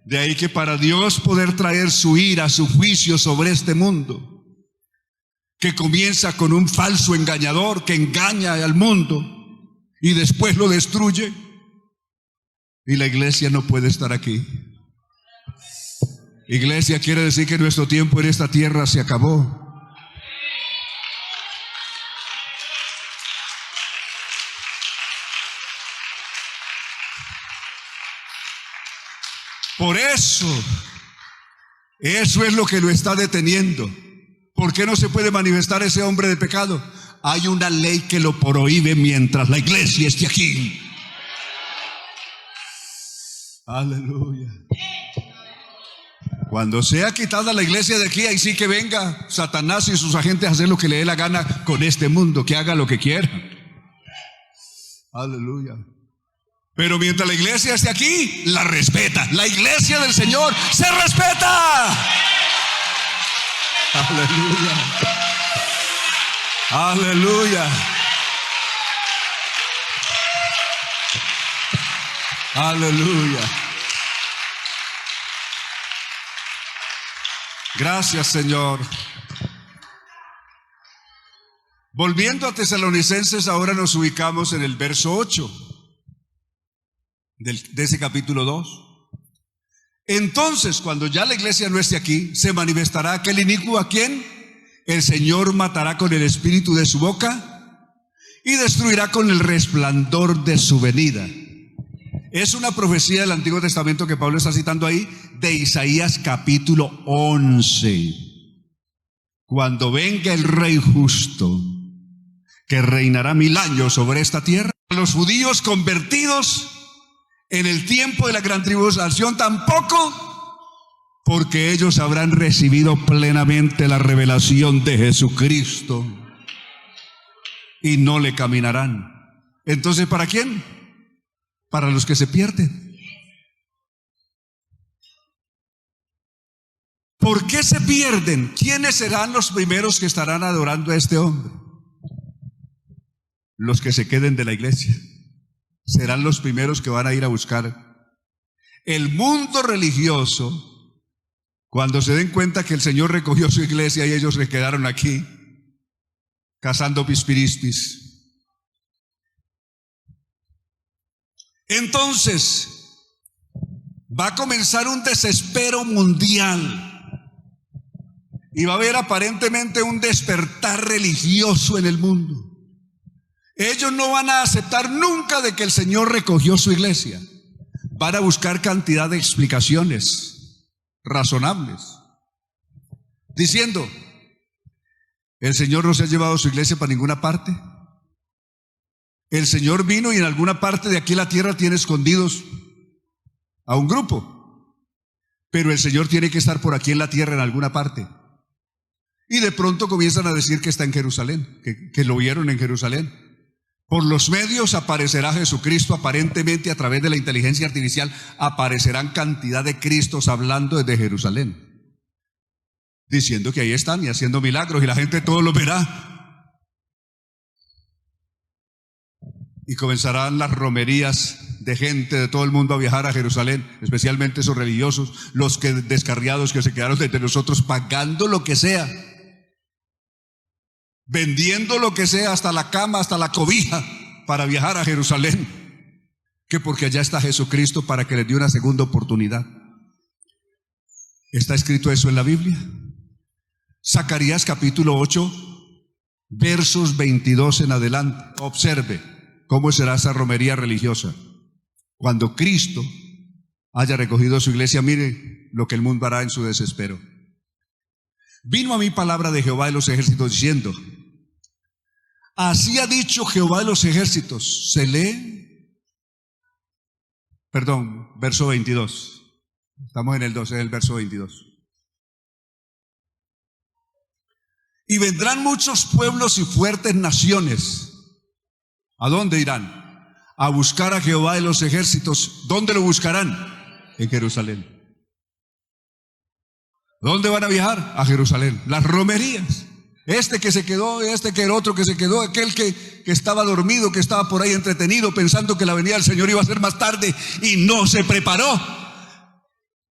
De ahí que para Dios poder traer su ira, su juicio sobre este mundo, que comienza con un falso engañador que engaña al mundo y después lo destruye, y la iglesia no puede estar aquí. Iglesia quiere decir que nuestro tiempo en esta tierra se acabó. Por eso es lo que lo está deteniendo. ¿Por qué no se puede manifestar ese hombre de pecado? Hay una ley que lo prohíbe mientras la iglesia esté aquí. Aleluya. Cuando sea quitada la iglesia de aquí, ahí sí que venga Satanás y sus agentes a hacer lo que le dé la gana con este mundo, que haga lo que quiera. Aleluya. Pero mientras la iglesia esté aquí, la respeta. La iglesia del Señor se respeta. Aleluya. Aleluya. Aleluya. Gracias, Señor. Volviendo a Tesalonicenses, ahora nos ubicamos en el verso 8 de ese capítulo 2. Entonces, cuando ya la iglesia no esté aquí, se manifestará aquel inicuo a quien el Señor matará con el espíritu de su boca y destruirá con el resplandor de su venida. Es una profecía del Antiguo Testamento que Pablo está citando ahí, de Isaías capítulo 11. Cuando venga el Rey justo, que reinará 1000 años sobre esta tierra, los judíos convertidos en el tiempo de la gran tribulación tampoco, porque ellos habrán recibido plenamente la revelación de Jesucristo y no le caminarán. Entonces, ¿para quién? Para los que se pierden. ¿Por qué se pierden? ¿Quiénes serán los primeros que estarán adorando a este hombre? Los que se queden de la iglesia. Serán los primeros que van a ir a buscar. El mundo religioso, cuando se den cuenta que el Señor recogió su iglesia y ellos se quedaron aquí, cazando pispirispis. Entonces, va a comenzar un desespero mundial. Y va a haber aparentemente un despertar religioso en el mundo. Ellos no van a aceptar nunca de que el Señor recogió su iglesia. Van a buscar cantidad de explicaciones razonables, diciendo: el Señor no se ha llevado su iglesia para ninguna parte. El Señor vino y en alguna parte de aquí la tierra tiene escondidos a un grupo, pero el Señor tiene que estar por aquí en la tierra en alguna parte. Y de pronto comienzan a decir que está en Jerusalén, que lo vieron en Jerusalén. Por los medios aparecerá Jesucristo, aparentemente a través de la inteligencia artificial aparecerán cantidad de Cristos hablando desde Jerusalén, diciendo que ahí están y haciendo milagros, y la gente todo lo verá. Y comenzarán las romerías de gente de todo el mundo a viajar a Jerusalén, especialmente esos religiosos, los que descarriados que se quedaron entre nosotros, pagando lo que sea, vendiendo lo que sea, hasta la cama, hasta la cobija, para viajar a Jerusalén, que porque allá está Jesucristo para que les dé una segunda oportunidad. ¿Está escrito eso en la Biblia? Zacarías capítulo 8, versos 22 en adelante. Observe cómo será esa romería religiosa. Cuando Cristo haya recogido su iglesia, mire lo que el mundo hará en su desespero. Vino a mí palabra de Jehová de los ejércitos diciendo: así ha dicho Jehová de los ejércitos. Se lee, verso 22. Estamos en el 12, el verso 22. Y vendrán muchos pueblos y fuertes naciones. ¿A dónde irán? A buscar a Jehová de los ejércitos. ¿Dónde lo buscarán? En Jerusalén. ¿Dónde van a viajar? A Jerusalén. Las romerías. Este que se quedó, que el otro que se quedó, aquel que estaba dormido, que estaba por ahí entretenido pensando que la venida del Señor iba a ser más tarde y no se preparó.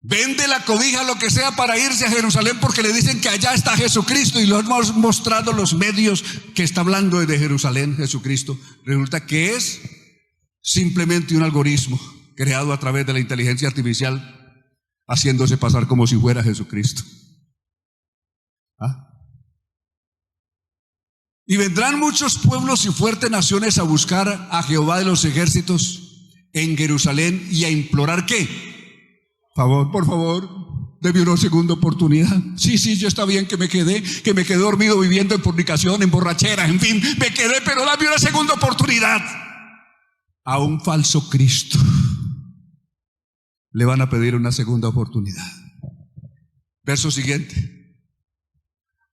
Vende la cobija, lo que sea, para irse a Jerusalén porque le dicen que allá está Jesucristo, y lo hemos mostrado los medios que está hablando de Jerusalén, Jesucristo. Resulta que es simplemente un algoritmo creado a través de la inteligencia artificial, haciéndose pasar como si fuera Jesucristo. ¿Ah? Y vendrán muchos pueblos y fuertes naciones a buscar a Jehová de los ejércitos en Jerusalén y a implorar ¿qué? Por favor, deme una segunda oportunidad. Sí, yo está bien que me quedé dormido viviendo en fornicación, en borrachera, en fin, me quedé, pero dame una segunda oportunidad. A un falso Cristo le van a pedir una segunda oportunidad. Verso siguiente.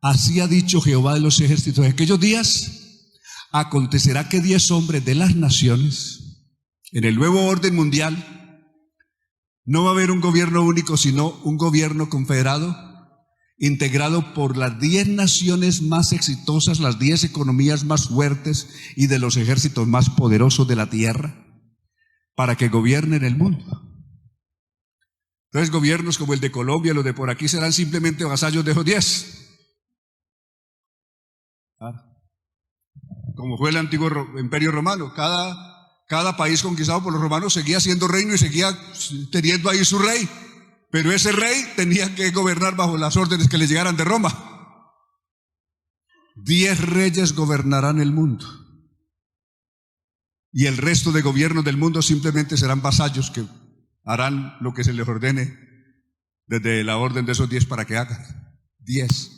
Así ha dicho Jehová de los ejércitos: en aquellos días acontecerá que 10 hombres de las naciones, en el nuevo orden mundial, no va a haber un gobierno único, sino un gobierno confederado, integrado por las 10 naciones más exitosas, las 10 economías más fuertes y de los ejércitos más poderosos de la tierra, para que gobiernen el mundo. Entonces, gobiernos como el de Colombia, los de por aquí, serán simplemente vasallos de esos 10. Como fue el antiguo imperio romano. Cada país conquistado por los romanos seguía siendo reino y seguía teniendo ahí su rey, pero ese rey tenía que gobernar bajo las órdenes que le llegaran de Roma. 10 reyes gobernarán el mundo, y el resto de gobiernos del mundo simplemente serán vasallos que harán lo que se les ordene desde la orden de esos 10 para que hagan. 10.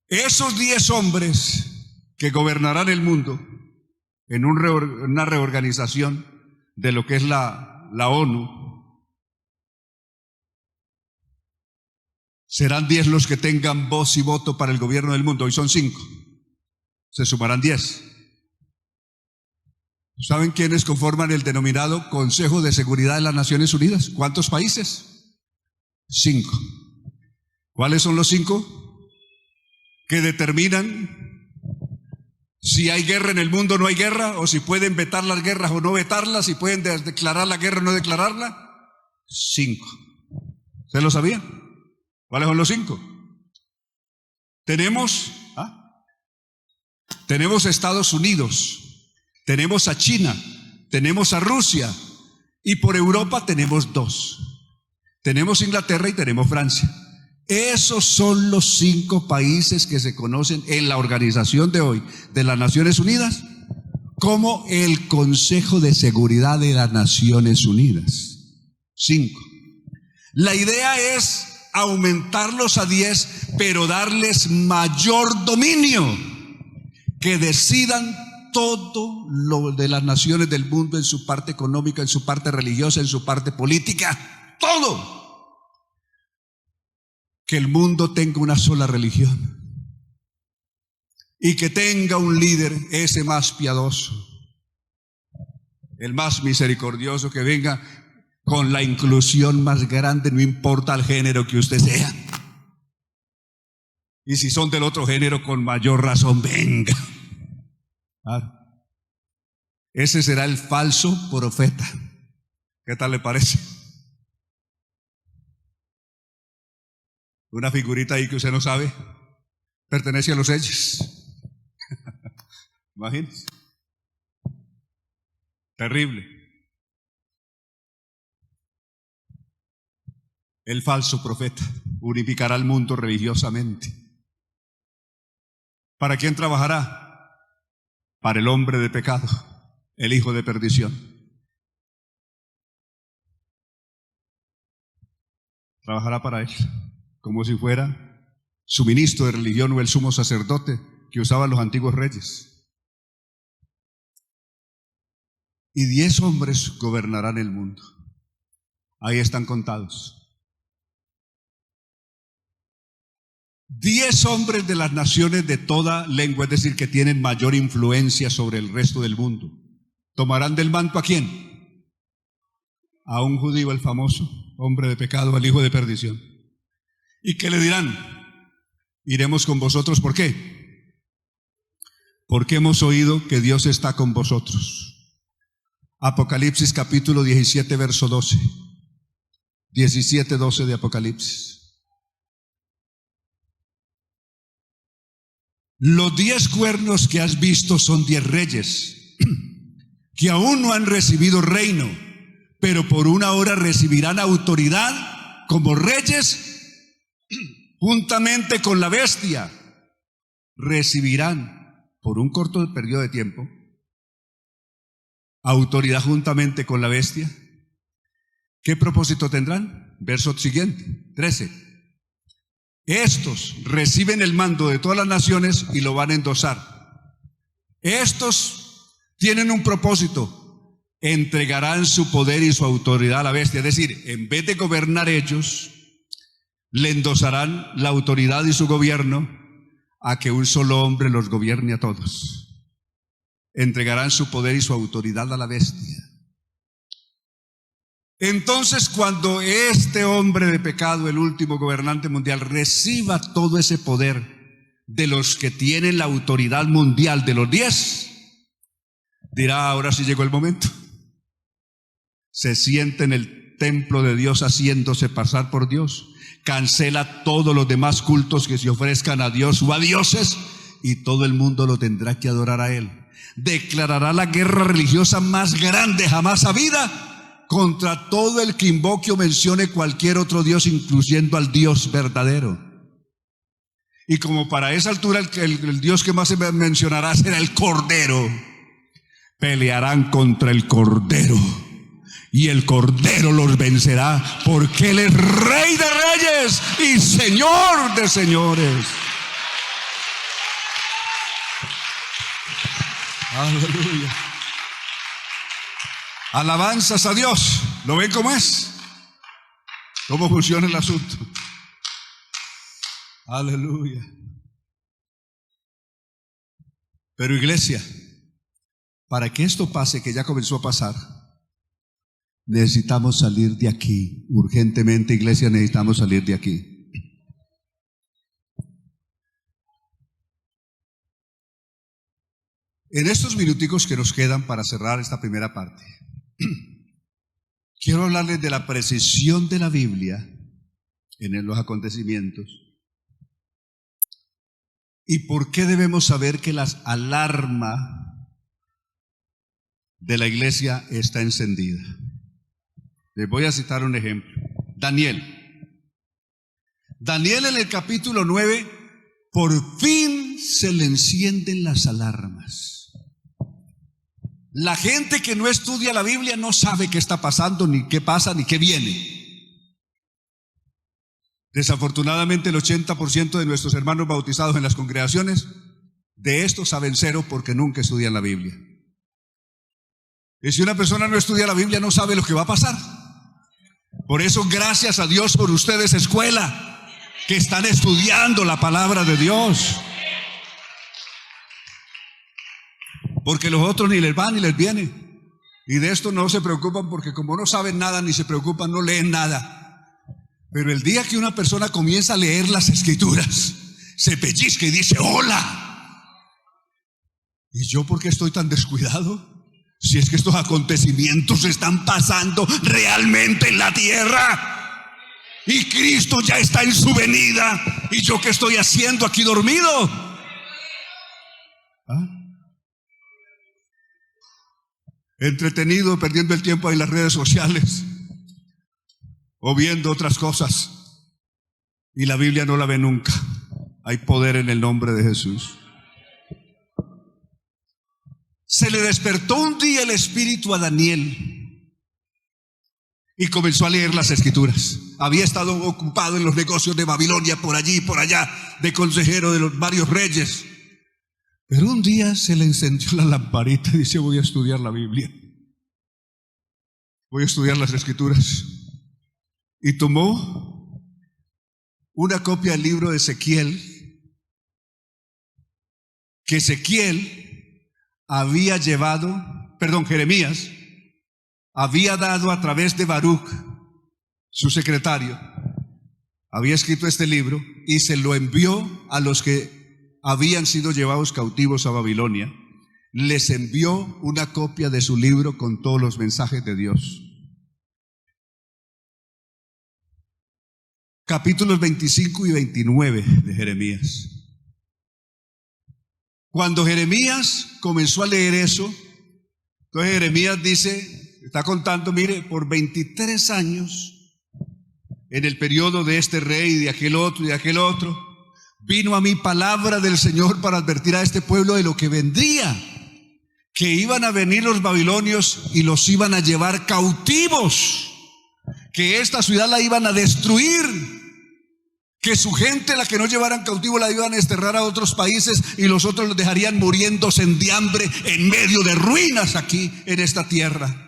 Esos 10 hombres que gobernarán el mundo en una reorganización de lo que es la ONU, serán 10 los que tengan voz y voto para el gobierno del mundo. Hoy son 5, se sumarán 10. ¿Saben quiénes conforman el denominado Consejo de Seguridad de las Naciones Unidas? ¿Cuántos países? 5. ¿Cuáles son los 5 que determinan si hay guerra en el mundo o no hay guerra, o si pueden vetar las guerras o no vetarlas, si pueden declarar la guerra o no declararla? 5. ¿Ustedes lo sabían? ¿Cuáles son los 5? Tenemos Estados Unidos, tenemos a China, tenemos a Rusia, y por Europa tenemos 2. Tenemos Inglaterra y tenemos Francia. Esos son los 5 países que se conocen en la organización de hoy de las Naciones Unidas como el Consejo de Seguridad de las Naciones Unidas. 5. La idea es aumentarlos a 10, pero darles mayor dominio, que decidan todo lo de las naciones del mundo, en su parte económica, en su parte religiosa, en su parte política, todo. Que el mundo tenga una sola religión y que tenga un líder, ese más piadoso, el más misericordioso, que venga con la inclusión más grande, no importa el género que usted sea. Y si son del otro género, con mayor razón, venga. Ese será el falso profeta. ¿Qué tal le parece? Una figurita ahí que usted no sabe, pertenece a los Reyes. Imagínense. Terrible. El falso profeta unificará al mundo religiosamente. ¿Para quién trabajará? Para el hombre de pecado, el hijo de perdición. Trabajará para él, como si fuera su ministro de religión o el sumo sacerdote que usaban los antiguos reyes. Y 10 hombres gobernarán el mundo. Ahí están contados. 10 hombres de las naciones de toda lengua, es decir, que tienen mayor influencia sobre el resto del mundo, ¿tomarán del manto a quién? A un judío, el famoso hombre de pecado, al hijo de perdición. ¿Y qué le dirán? Iremos con vosotros, ¿por qué? Porque hemos oído que Dios está con vosotros. Apocalipsis capítulo 17, verso 12. 17, 12 de Apocalipsis. Los 10 cuernos que has visto son 10 reyes, que aún no han recibido reino, pero por una hora recibirán autoridad como reyes juntamente con la bestia. Recibirán por un corto periodo de tiempo autoridad juntamente con la bestia. ¿Qué propósito tendrán? Verso siguiente, 13. Estos reciben el mando de todas las naciones y lo van a endosar. Estos tienen un propósito: entregarán su poder y su autoridad a la bestia. Es decir, en vez de gobernar ellos, le endosarán la autoridad y su gobierno a que un solo hombre los gobierne a todos. Entregarán su poder y su autoridad a la bestia. Entonces, cuando este hombre de pecado, el último gobernante mundial, reciba todo ese poder de los que tienen la autoridad mundial, de los 10, dirá: ahora sí llegó el momento. Se siente en el templo de Dios haciéndose pasar por Dios, cancela todos los demás cultos que se ofrezcan a Dios o a dioses, y todo el mundo lo tendrá que adorar a Él. Declarará la guerra religiosa más grande jamás habida contra todo el que invoque o mencione cualquier otro Dios, incluyendo al Dios verdadero. Y como para esa altura el Dios que más se mencionará será el Cordero, pelearán contra el Cordero, y el Cordero los vencerá, porque Él es Rey de reyes y Señor de señores. Aleluya. Alabanzas a Dios. ¿Lo ven cómo es? ¿Cómo funciona el asunto? Aleluya. Pero iglesia, para que esto pase, que ya comenzó a pasar, necesitamos salir de aquí. Urgentemente, iglesia, necesitamos salir de aquí. En estos minuticos que nos quedan para cerrar esta primera parte, quiero hablarles de la precisión de la Biblia en los acontecimientos y por qué debemos saber que la alarma de la iglesia está encendida. Les voy a citar un ejemplo. Daniel en el capítulo 9, por fin se le encienden las alarmas. La gente que no estudia la Biblia no sabe qué está pasando, ni qué pasa, ni qué viene. Desafortunadamente el 80% de nuestros hermanos bautizados en las congregaciones, de esto saben cero porque nunca estudian la Biblia. Y si una persona no estudia la Biblia, no sabe lo que va a pasar. Por eso, gracias a Dios por ustedes, escuela, que están estudiando la palabra de Dios. Porque los otros ni les van ni les viene. Y de esto no se preocupan, porque como no saben nada ni se preocupan, no leen nada. Pero el día que una persona comienza a leer las Escrituras, se pellizca y dice: hola. ¿Y yo por qué estoy tan descuidado? Si es que estos acontecimientos están pasando realmente en la tierra, y Cristo ya está en su venida, ¿y yo qué estoy haciendo aquí dormido? ¿Ah? Entretenido, perdiendo el tiempo en las redes sociales o viendo otras cosas, y la Biblia no la ve nunca. Hay poder en el nombre de Jesús. Se le despertó un día el espíritu a Daniel y comenzó a leer las Escrituras. Había estado ocupado en los negocios de Babilonia, por allí y por allá, de consejero de los varios reyes. Pero un día se le encendió la lamparita y dice: voy a estudiar la Biblia, voy a estudiar las Escrituras. Y tomó una copia del libro de Ezequiel, que Jeremías había dado a través de Baruch, su secretario, había escrito este libro y se lo envió a los que habían sido llevados cautivos a Babilonia. Les envió una copia de su libro con todos los mensajes de Dios. Capítulos 25 y 29 de Jeremías. Cuando Jeremías comenzó a leer eso, entonces Jeremías dice, está contando, mire, por 23 años, en el periodo de este rey, de aquel otro y de aquel otro, vino a mí palabra del Señor para advertir a este pueblo de lo que vendría, que iban a venir los babilonios y los iban a llevar cautivos, que esta ciudad la iban a destruir, que su gente, la que no llevaran cautivo, la iban a desterrar a otros países y los otros los dejarían muriéndose de hambre en medio de ruinas aquí en esta tierra.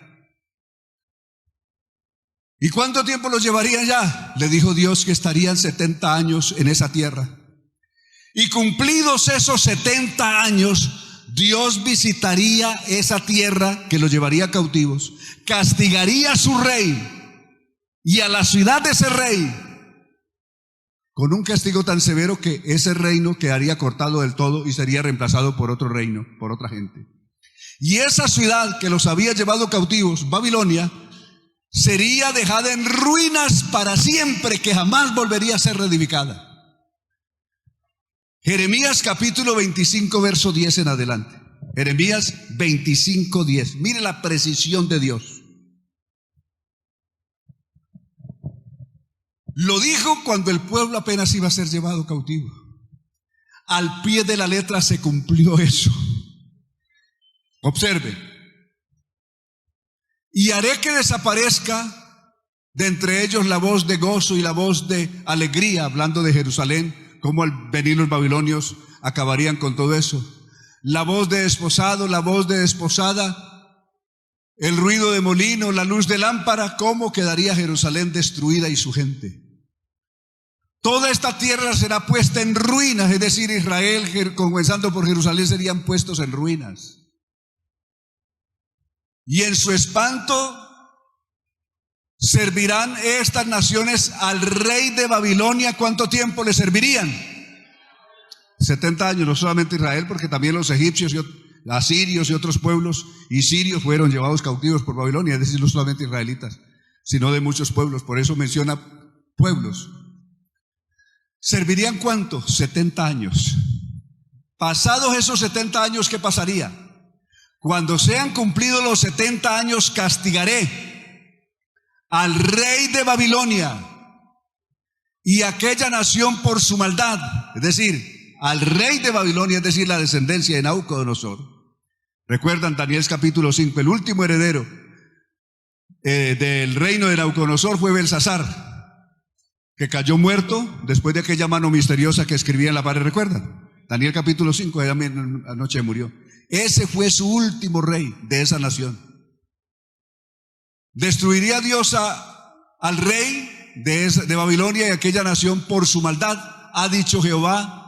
¿Y cuánto tiempo los llevarían ya? Le dijo Dios que estarían 70 años en esa tierra. Y cumplidos esos 70 años, Dios visitaría esa tierra que los llevaría cautivos, castigaría a su rey y a la ciudad de ese rey con un castigo tan severo que ese reino quedaría cortado del todo y sería reemplazado por otro reino, por otra gente. Y esa ciudad que los había llevado cautivos, Babilonia, sería dejada en ruinas para siempre, que jamás volvería a ser reedificada. Jeremías capítulo 25, verso 10 en adelante. Jeremías 25, 10. Mire la precisión de Dios. Lo dijo cuando el pueblo apenas iba a ser llevado cautivo. Al pie de la letra se cumplió eso. Observe. Y haré que desaparezca de entre ellos la voz de gozo y la voz de alegría, hablando de Jerusalén, como al venir los babilonios acabarían con todo eso. La voz de desposado, la voz de desposada, el ruido de molino, la luz de lámpara, cómo quedaría Jerusalén destruida y su gente. Toda esta tierra será puesta en ruinas, es decir, Israel, comenzando por Jerusalén, serían puestos en ruinas. Y en su espanto servirán estas naciones al rey de Babilonia. ¿Cuánto tiempo le servirían? 70 años, no solamente Israel, porque también los egipcios, asirios y otros pueblos y sirios fueron llevados cautivos por Babilonia, es decir, no solamente israelitas, sino de muchos pueblos. Por eso menciona pueblos. ¿Servirían cuánto? 70 años. Pasados esos 70 años, ¿qué pasaría? Cuando sean cumplidos los 70 años, castigaré al rey de Babilonia y aquella nación por su maldad, es decir, al rey de Babilonia, es decir, la descendencia de Nabucodonosor. Recuerdan Daniel capítulo 5, el último heredero del reino de Nabucodonosor fue Belsasar, que cayó muerto después de aquella mano misteriosa que escribía en la pared. ¿Recuerdan? Daniel capítulo 5, anoche murió. Ese fue su último rey de esa nación. Destruiría Dios al rey de Babilonia y aquella nación por su maldad, ha dicho Jehová,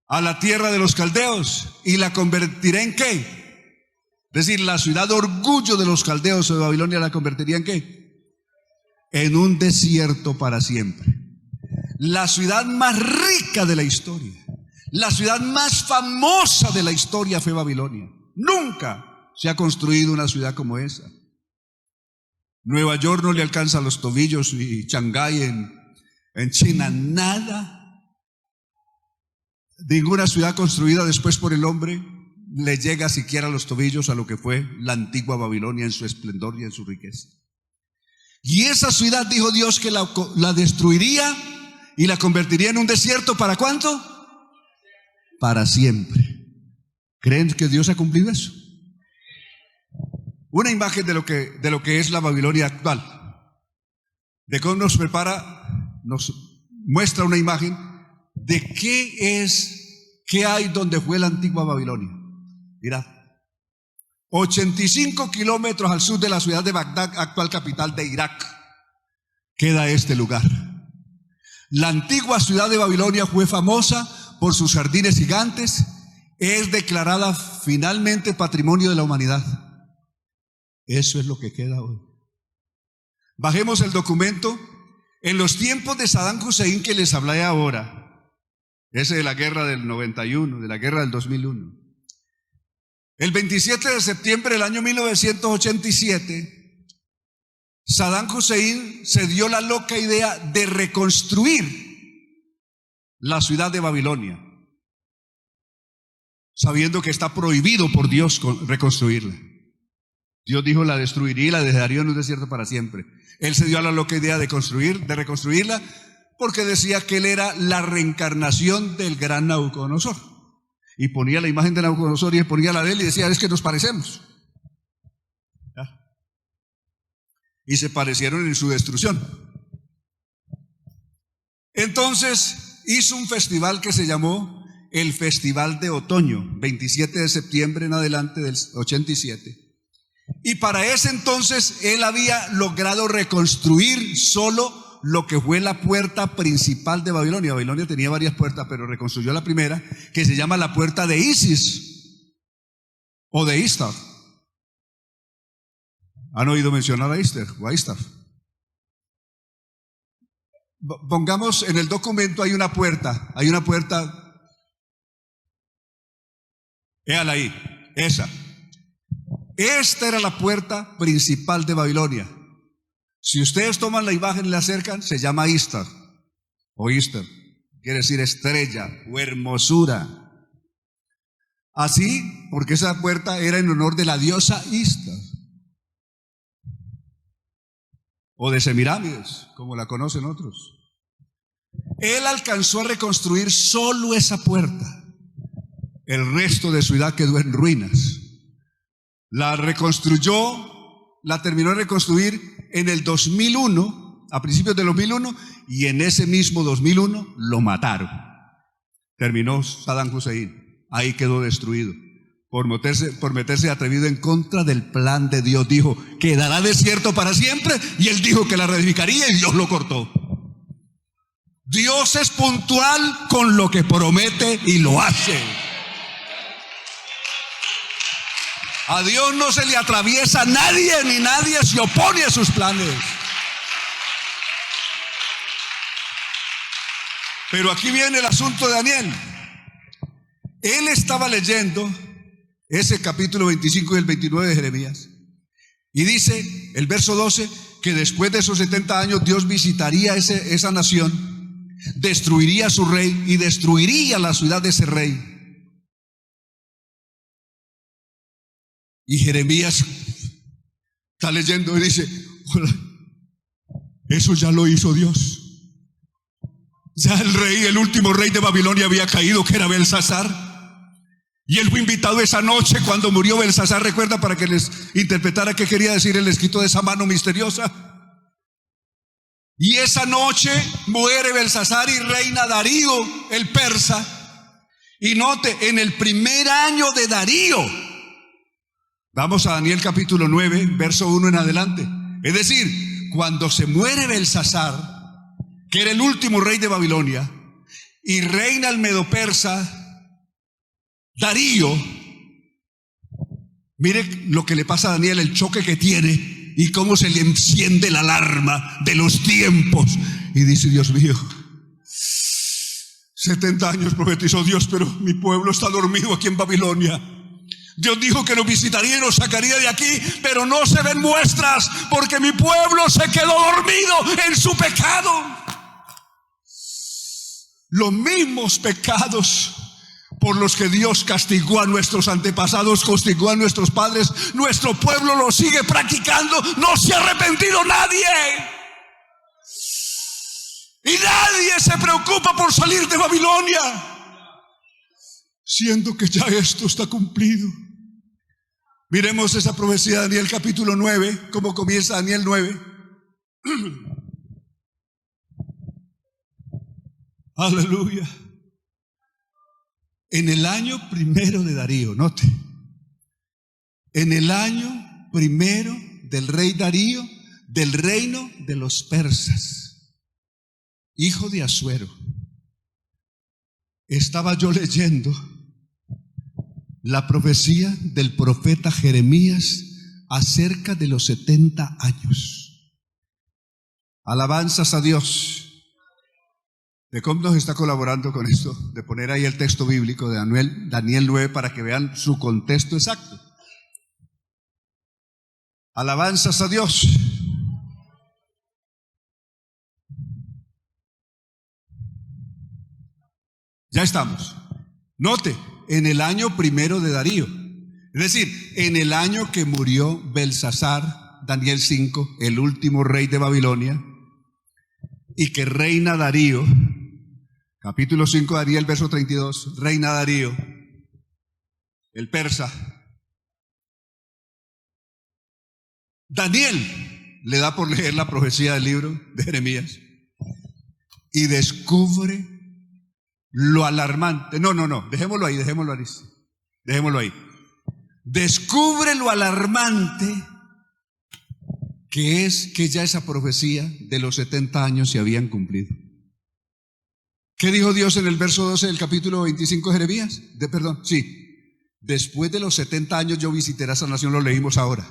a la tierra de los caldeos, y la convertiré en ¿qué? Es decir, la ciudad de orgullo de los caldeos de Babilonia la convertiría en ¿qué? En un desierto para siempre. La ciudad más rica de la historia, la ciudad más famosa de la historia fue Babilonia. Nunca se ha construido una ciudad como esa. Nueva York no le alcanza los tobillos, y Shanghái en China, nada. Ninguna ciudad construida después por el hombre le llega siquiera a los tobillos a lo que fue la antigua Babilonia en su esplendor y en su riqueza. Y esa ciudad, dijo Dios, que la destruiría y la convertiría en un desierto. ¿Para cuánto? Para siempre. ¿Creen que Dios ha cumplido eso? Una imagen de lo que es la Babilonia actual. De cómo nos muestra una imagen de qué hay donde fue la antigua Babilonia. Mirad. 85 kilómetros al sur de la ciudad de Bagdad, actual capital de Irak, queda este lugar. La antigua ciudad de Babilonia fue famosa por sus jardines gigantes. Es declarada finalmente patrimonio de la humanidad. Eso es lo que queda hoy. Bajemos el documento. En los tiempos de Saddam Hussein que les hablé ahora, ese de la guerra del 91, de la guerra del 2001, el 27 de septiembre del año 1987, Saddam Hussein se dio la loca idea de reconstruir la ciudad de Babilonia, sabiendo que está prohibido por Dios reconstruirla. Dios dijo: la destruiría y la dejaría en un desierto para siempre. Él se dio a la loca idea de reconstruirla, porque decía que él era la reencarnación del gran Nabucodonosor. Y ponía la imagen de Nabucodonosor y ponía la de él y decía: es que nos parecemos. ¿Ya? Y se parecieron en su destrucción. Entonces hizo un festival que se llamó el Festival de Otoño, 27 de septiembre en adelante del 87. Y para ese entonces él había logrado reconstruir solo lo que fue la puerta principal de Babilonia. Babilonia tenía varias puertas, pero reconstruyó la primera, que se llama la puerta de Isis o de Istar. ¿Han oído mencionar a Istar o a Istar? Pongamos en el documento, hay una puerta, véala ahí, esa. Esta era la puerta principal de Babilonia. Si ustedes toman la imagen y la acercan, se llama Istar o Istar, quiere decir estrella o hermosura. Así, porque esa puerta era en honor de la diosa Istar o de Semíramis, como la conocen otros. Él alcanzó a reconstruir solo esa puerta. El resto de su ciudad quedó en ruinas. La terminó de reconstruir en el 2001, a principios del 2001, y en ese mismo 2001 lo mataron. Terminó Saddam Hussein, ahí quedó destruido, por meterse atrevido en contra del plan de Dios. Dijo: quedará desierto para siempre, y él dijo que la reedificaría, y Dios lo cortó. Dios es puntual con lo que promete y lo hace. A Dios no se le atraviesa nadie, ni nadie se opone a sus planes. Pero aquí viene el asunto de Daniel. Él estaba leyendo ese capítulo 25 y el 29 de Jeremías. Y dice el verso 12 que después de esos 70 años Dios visitaría esa nación, destruiría a su rey y destruiría la ciudad de ese rey. Y Jeremías está leyendo y dice: eso ya lo hizo Dios. Ya el último rey de Babilonia había caído, que era Belsasar. Y él fue invitado esa noche cuando murió Belsasar. Recuerda, para que les interpretara qué quería decir el escrito de esa mano misteriosa. Y esa noche muere Belsasar y reina Darío el persa. Y note, en el primer año de Darío. Vamos a Daniel capítulo 9, verso 1 en adelante. Es decir, cuando se muere Belsasar, que era el último rey de Babilonia, y reina el medo-persa Darío, mire lo que le pasa a Daniel, el choque que tiene y cómo se le enciende la alarma de los tiempos. Y dice: Dios mío, 70 años profetizó Dios, pero mi pueblo está dormido aquí en Babilonia. Dios dijo que nos visitaría y nos sacaría de aquí, pero no se ven muestras, porque mi pueblo se quedó dormido en su pecado. Los mismos pecados por los que Dios castigó a nuestros antepasados, castigó a nuestros padres, nuestro pueblo lo sigue practicando. No se ha arrepentido nadie. Y nadie se preocupa por salir de Babilonia, siendo que ya esto está cumplido. Miremos esa profecía de Daniel capítulo 9, cómo comienza Daniel 9. Aleluya. En el año primero de Darío, note, en el año primero del rey Darío, del reino de los persas. hijo de Asuero, estaba yo leyendo la profecía del profeta Jeremías acerca de los 70 años. Alabanzas a Dios. DECOM nos está colaborando con esto, de poner ahí el texto bíblico de Daniel 9 para que vean su contexto exacto. Alabanzas a Dios. Ya estamos. Note, en el año primero de Darío, es decir, en el año que murió Belsasar, Daniel 5, el último rey de Babilonia, y que reina Darío, capítulo 5 de Daniel, verso 32, reina Darío, el persa. Daniel le da por leer la profecía del libro de Jeremías y descubre lo alarmante. No, dejémoslo ahí. Descubre lo alarmante que es que ya esa profecía de los 70 años se habían cumplido. ¿Qué dijo Dios en el verso 12 del capítulo 25 de Jeremías? Después de los 70 años yo visitaré a esa nación, lo leímos ahora.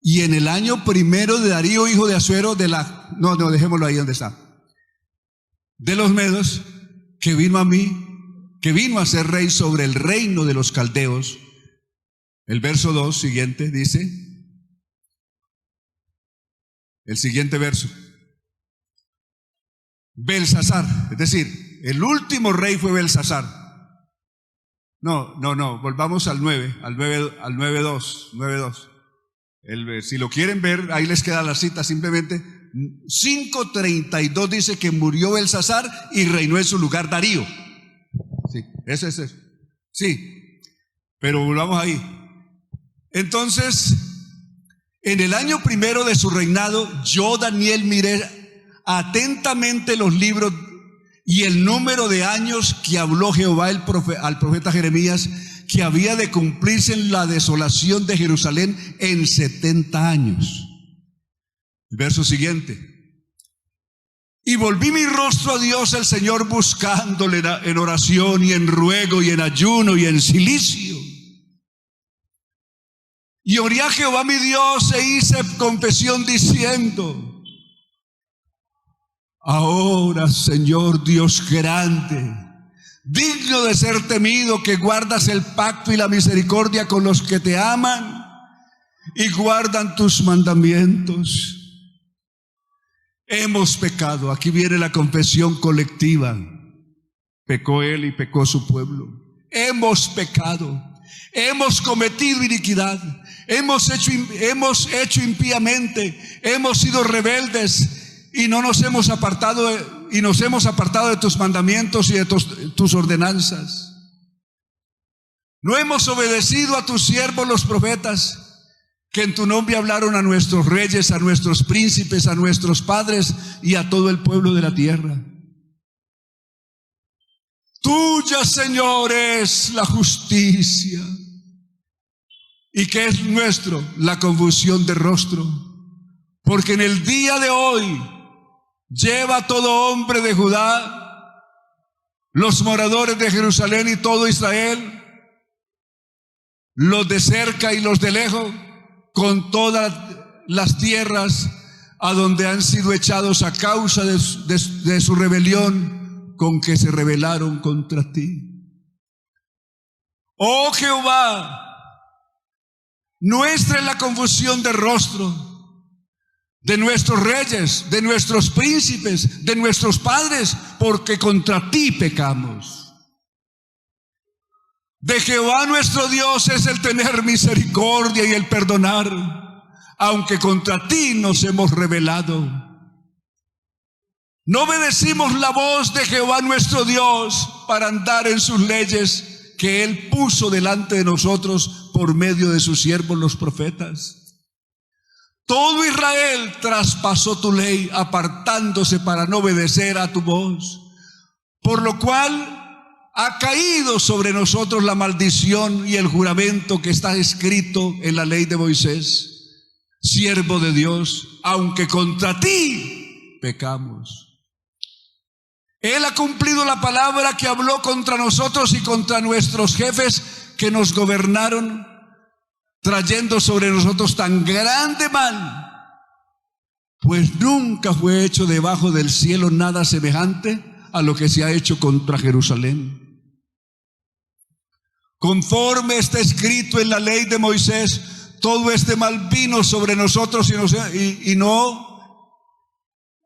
Y en el año primero de Darío, hijo de Asuero, dejémoslo ahí donde está, de los medos, que vino a ser rey sobre el reino de los caldeos. El verso 2 siguiente dice, el siguiente verso, Belsasar, es decir, el último rey fue Belsasar. Volvamos al 9:2. Si lo quieren ver, ahí les queda la cita, simplemente 5:32 dice que murió Belsasar y reinó en su lugar Darío. Sí, ese es eso. Sí, pero volvamos ahí. Entonces, en el año primero de su reinado, yo, Daniel, miré atentamente los libros y el número de años que habló Jehová al profeta Jeremías, que había de cumplirse en la desolación de Jerusalén en 70 años. El verso siguiente. Y volví mi rostro a Dios el Señor, buscándole en oración y en ruego y en ayuno y en cilicio. Y oré a Jehová mi Dios e hice confesión diciendo: ahora, Señor Dios grande, digno de ser temido, que guardas el pacto y la misericordia con los que te aman y guardan tus mandamientos. Hemos pecado. Aquí viene la confesión colectiva. Pecó él y pecó su pueblo. Hemos pecado. Hemos cometido iniquidad. Hemos hecho impíamente. Hemos sido rebeldes y no nos hemos apartado de tus mandamientos y de tus ordenanzas. No hemos obedecido a tus siervos los profetas, que en tu nombre hablaron a nuestros reyes, a nuestros príncipes, a nuestros padres y a todo el pueblo de la tierra. Tuya, Señor, es la justicia. ¿Y qué es nuestro? La confusión de rostro. Porque en el día de hoy lleva todo hombre de Judá, los moradores de Jerusalén y todo Israel, los de cerca y los de lejos, con todas las tierras a donde han sido echados a causa de su rebelión con que se rebelaron contra ti. Oh Jehová, nuestra es la confusión de rostro de nuestros reyes, de nuestros príncipes, de nuestros padres, porque contra ti pecamos. De Jehová nuestro Dios es el tener misericordia y el perdonar, aunque contra ti nos hemos rebelado. No obedecimos la voz de Jehová nuestro Dios para andar en sus leyes que Él puso delante de nosotros por medio de sus siervos los profetas. Todo Israel traspasó tu ley, apartándose para no obedecer a tu voz, por lo cual ha caído sobre nosotros la maldición y el juramento que está escrito en la ley de Moisés, siervo de Dios, aunque contra ti pecamos. Él ha cumplido la palabra que habló contra nosotros y contra nuestros jefes que nos gobernaron, trayendo sobre nosotros tan grande mal, pues nunca fue hecho debajo del cielo nada semejante a lo que se ha hecho contra Jerusalén. Conforme está escrito en la ley de Moisés, todo este mal vino sobre nosotros y no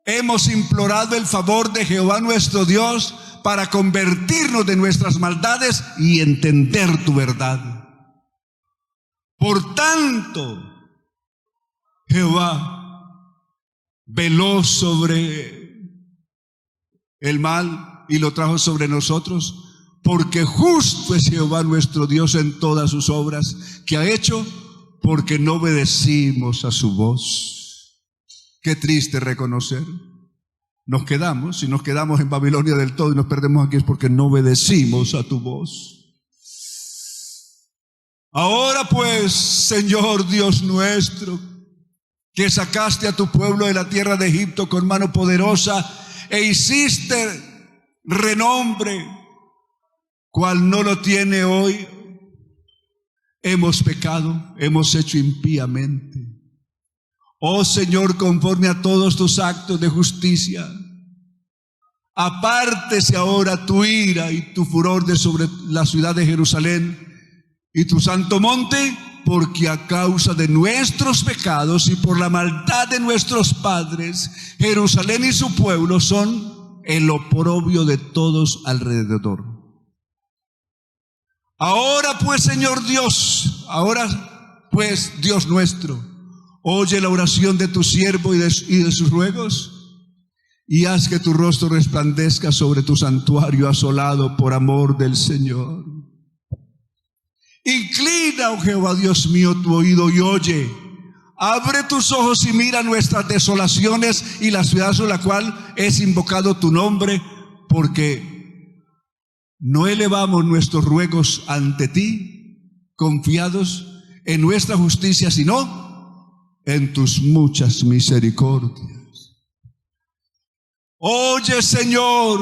hemos implorado el favor de Jehová nuestro Dios para convertirnos de nuestras maldades y entender tu verdad. Por tanto, Jehová veló sobre el mal y lo trajo sobre nosotros, porque justo es Jehová nuestro Dios en todas sus obras que ha hecho, porque no obedecimos a su voz. Qué triste reconocer. Si nos quedamos en Babilonia del todo y nos perdemos aquí es porque no obedecimos a tu voz. Ahora pues, Señor Dios nuestro, que sacaste a tu pueblo de la tierra de Egipto con mano poderosa e hiciste renombre, cual no lo tiene hoy, hemos pecado, hemos hecho impíamente. Oh Señor, conforme a todos tus actos de justicia, apártese ahora tu ira y tu furor de sobre la ciudad de Jerusalén y tu santo monte, porque a causa de nuestros pecados y por la maldad de nuestros padres, Jerusalén y su pueblo son el oprobio de todos alrededor. Ahora pues, Señor Dios, Dios nuestro, oye la oración de tu siervo y de sus ruegos, y haz que tu rostro resplandezca sobre tu santuario asolado por amor del Señor. Inclina, oh Jehová Dios mío, tu oído y oye. Abre tus ojos y mira nuestras desolaciones y la ciudad sobre la cual es invocado tu nombre, porque no elevamos nuestros ruegos ante ti, confiados en nuestra justicia, sino en tus muchas misericordias. Oye, Señor,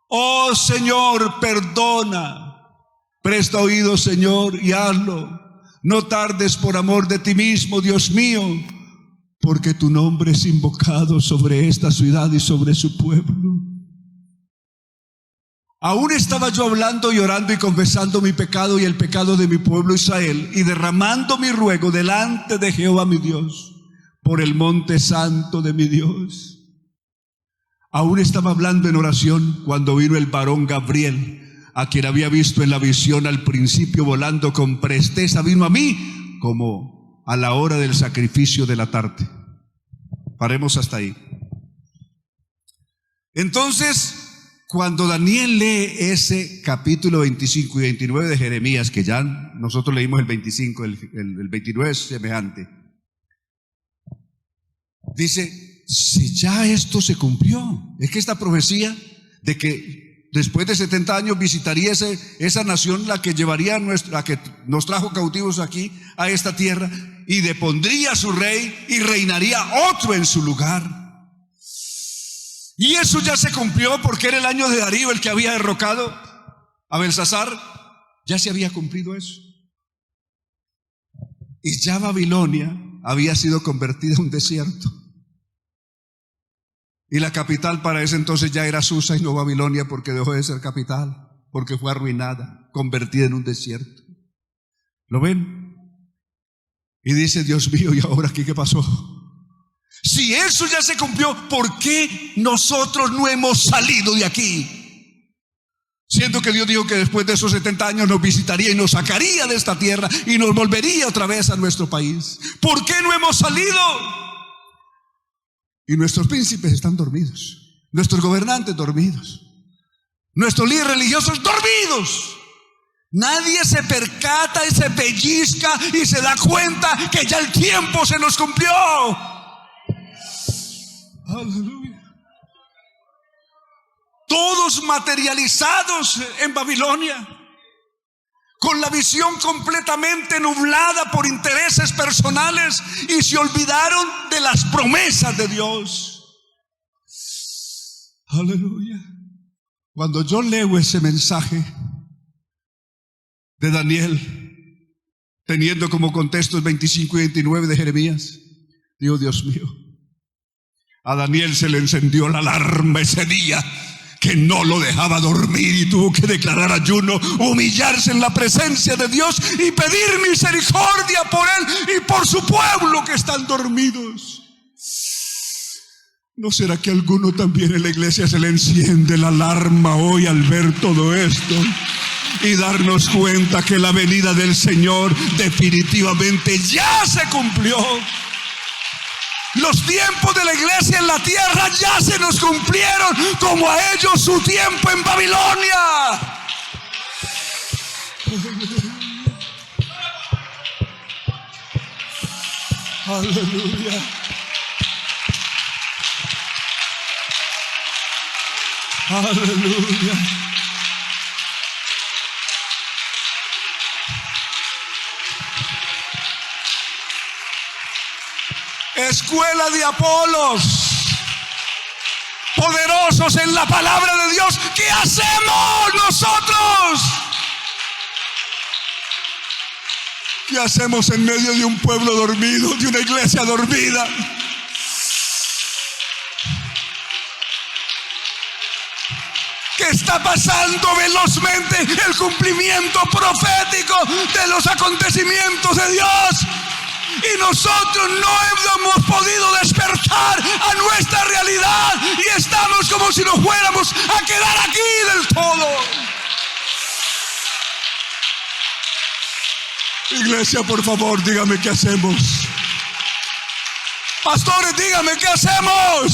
oh Señor, perdona. Presta oído, Señor, y hazlo. No tardes por amor de ti mismo, Dios mío, porque tu nombre es invocado sobre esta ciudad y sobre su pueblo. Aún estaba yo hablando y orando y confesando mi pecado y el pecado de mi pueblo Israel, y derramando mi ruego delante de Jehová mi Dios, por el monte santo de mi Dios. Aún estaba hablando en oración cuando vino el varón Gabriel, a quien había visto en la visión al principio volando con presteza, vino a mí como a la hora del sacrificio de la tarde. Paremos hasta ahí. Entonces, cuando Daniel lee ese capítulo 25 y 29 de Jeremías, que ya nosotros leímos el 25, el 29 es semejante, dice, si ya esto se cumplió, es que esta profecía de que después de 70 años visitaría esa nación, la que llevaría la que nos trajo cautivos aquí a esta tierra, y depondría su rey y reinaría otro en su lugar. Y eso ya se cumplió porque era el año de Darío el que había derrocado a Belsasar. Ya se había cumplido eso. Y ya Babilonia había sido convertida en un desierto. Y la capital para ese entonces ya era Susa y no Babilonia, porque dejó de ser capital, porque fue arruinada, convertida en un desierto. ¿Lo ven? Y dice, Dios mío, ¿y ahora aquí qué pasó? Si eso ya se cumplió, ¿por qué nosotros no hemos salido de aquí? Siendo que Dios dijo que después de esos 70 años nos visitaría y nos sacaría de esta tierra y nos volvería otra vez a nuestro país. ¿Por qué no hemos salido? Y nuestros príncipes están dormidos, nuestros gobernantes dormidos, nuestros líderes religiosos dormidos. Nadie se percata y se pellizca y se da cuenta que ya el tiempo se nos cumplió. Aleluya. Todos materializados en Babilonia, con la visión completamente nublada por intereses personales, y se olvidaron de las promesas de Dios. Aleluya. Cuando yo leo ese mensaje de Daniel, teniendo como contexto el 25 y 29 de Jeremías, digo, Dios mío, a Daniel se le encendió la alarma ese día, que no lo dejaba dormir y tuvo que declarar ayuno, humillarse en la presencia de Dios y pedir misericordia por él y por su pueblo que están dormidos. ¿No será que a alguno también en la iglesia se le enciende la alarma hoy al ver todo esto y darnos cuenta que la venida del Señor definitivamente ya se cumplió? Los tiempos de la iglesia en la tierra ya se nos cumplieron, como a ellos su tiempo en Babilonia. Aleluya. Aleluya. Escuela de Apolos, poderosos en la palabra de Dios. ¿Qué hacemos nosotros? ¿Qué hacemos en medio de un pueblo dormido, de una iglesia dormida? ¿Qué está pasando velozmente? El cumplimiento profético de los acontecimientos de Dios. Y nosotros no hemos podido despertar a nuestra realidad y estamos como si nos fuéramos a quedar aquí del todo. Iglesia, por favor, dígame qué hacemos. Pastores, dígame qué hacemos.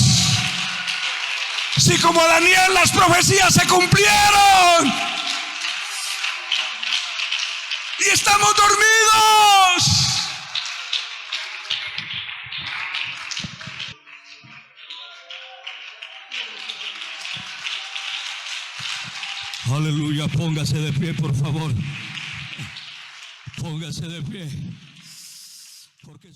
Si como Daniel las profecías se cumplieron y estamos dormidos. Aleluya, póngase de pie, por favor. Póngase de pie. Porque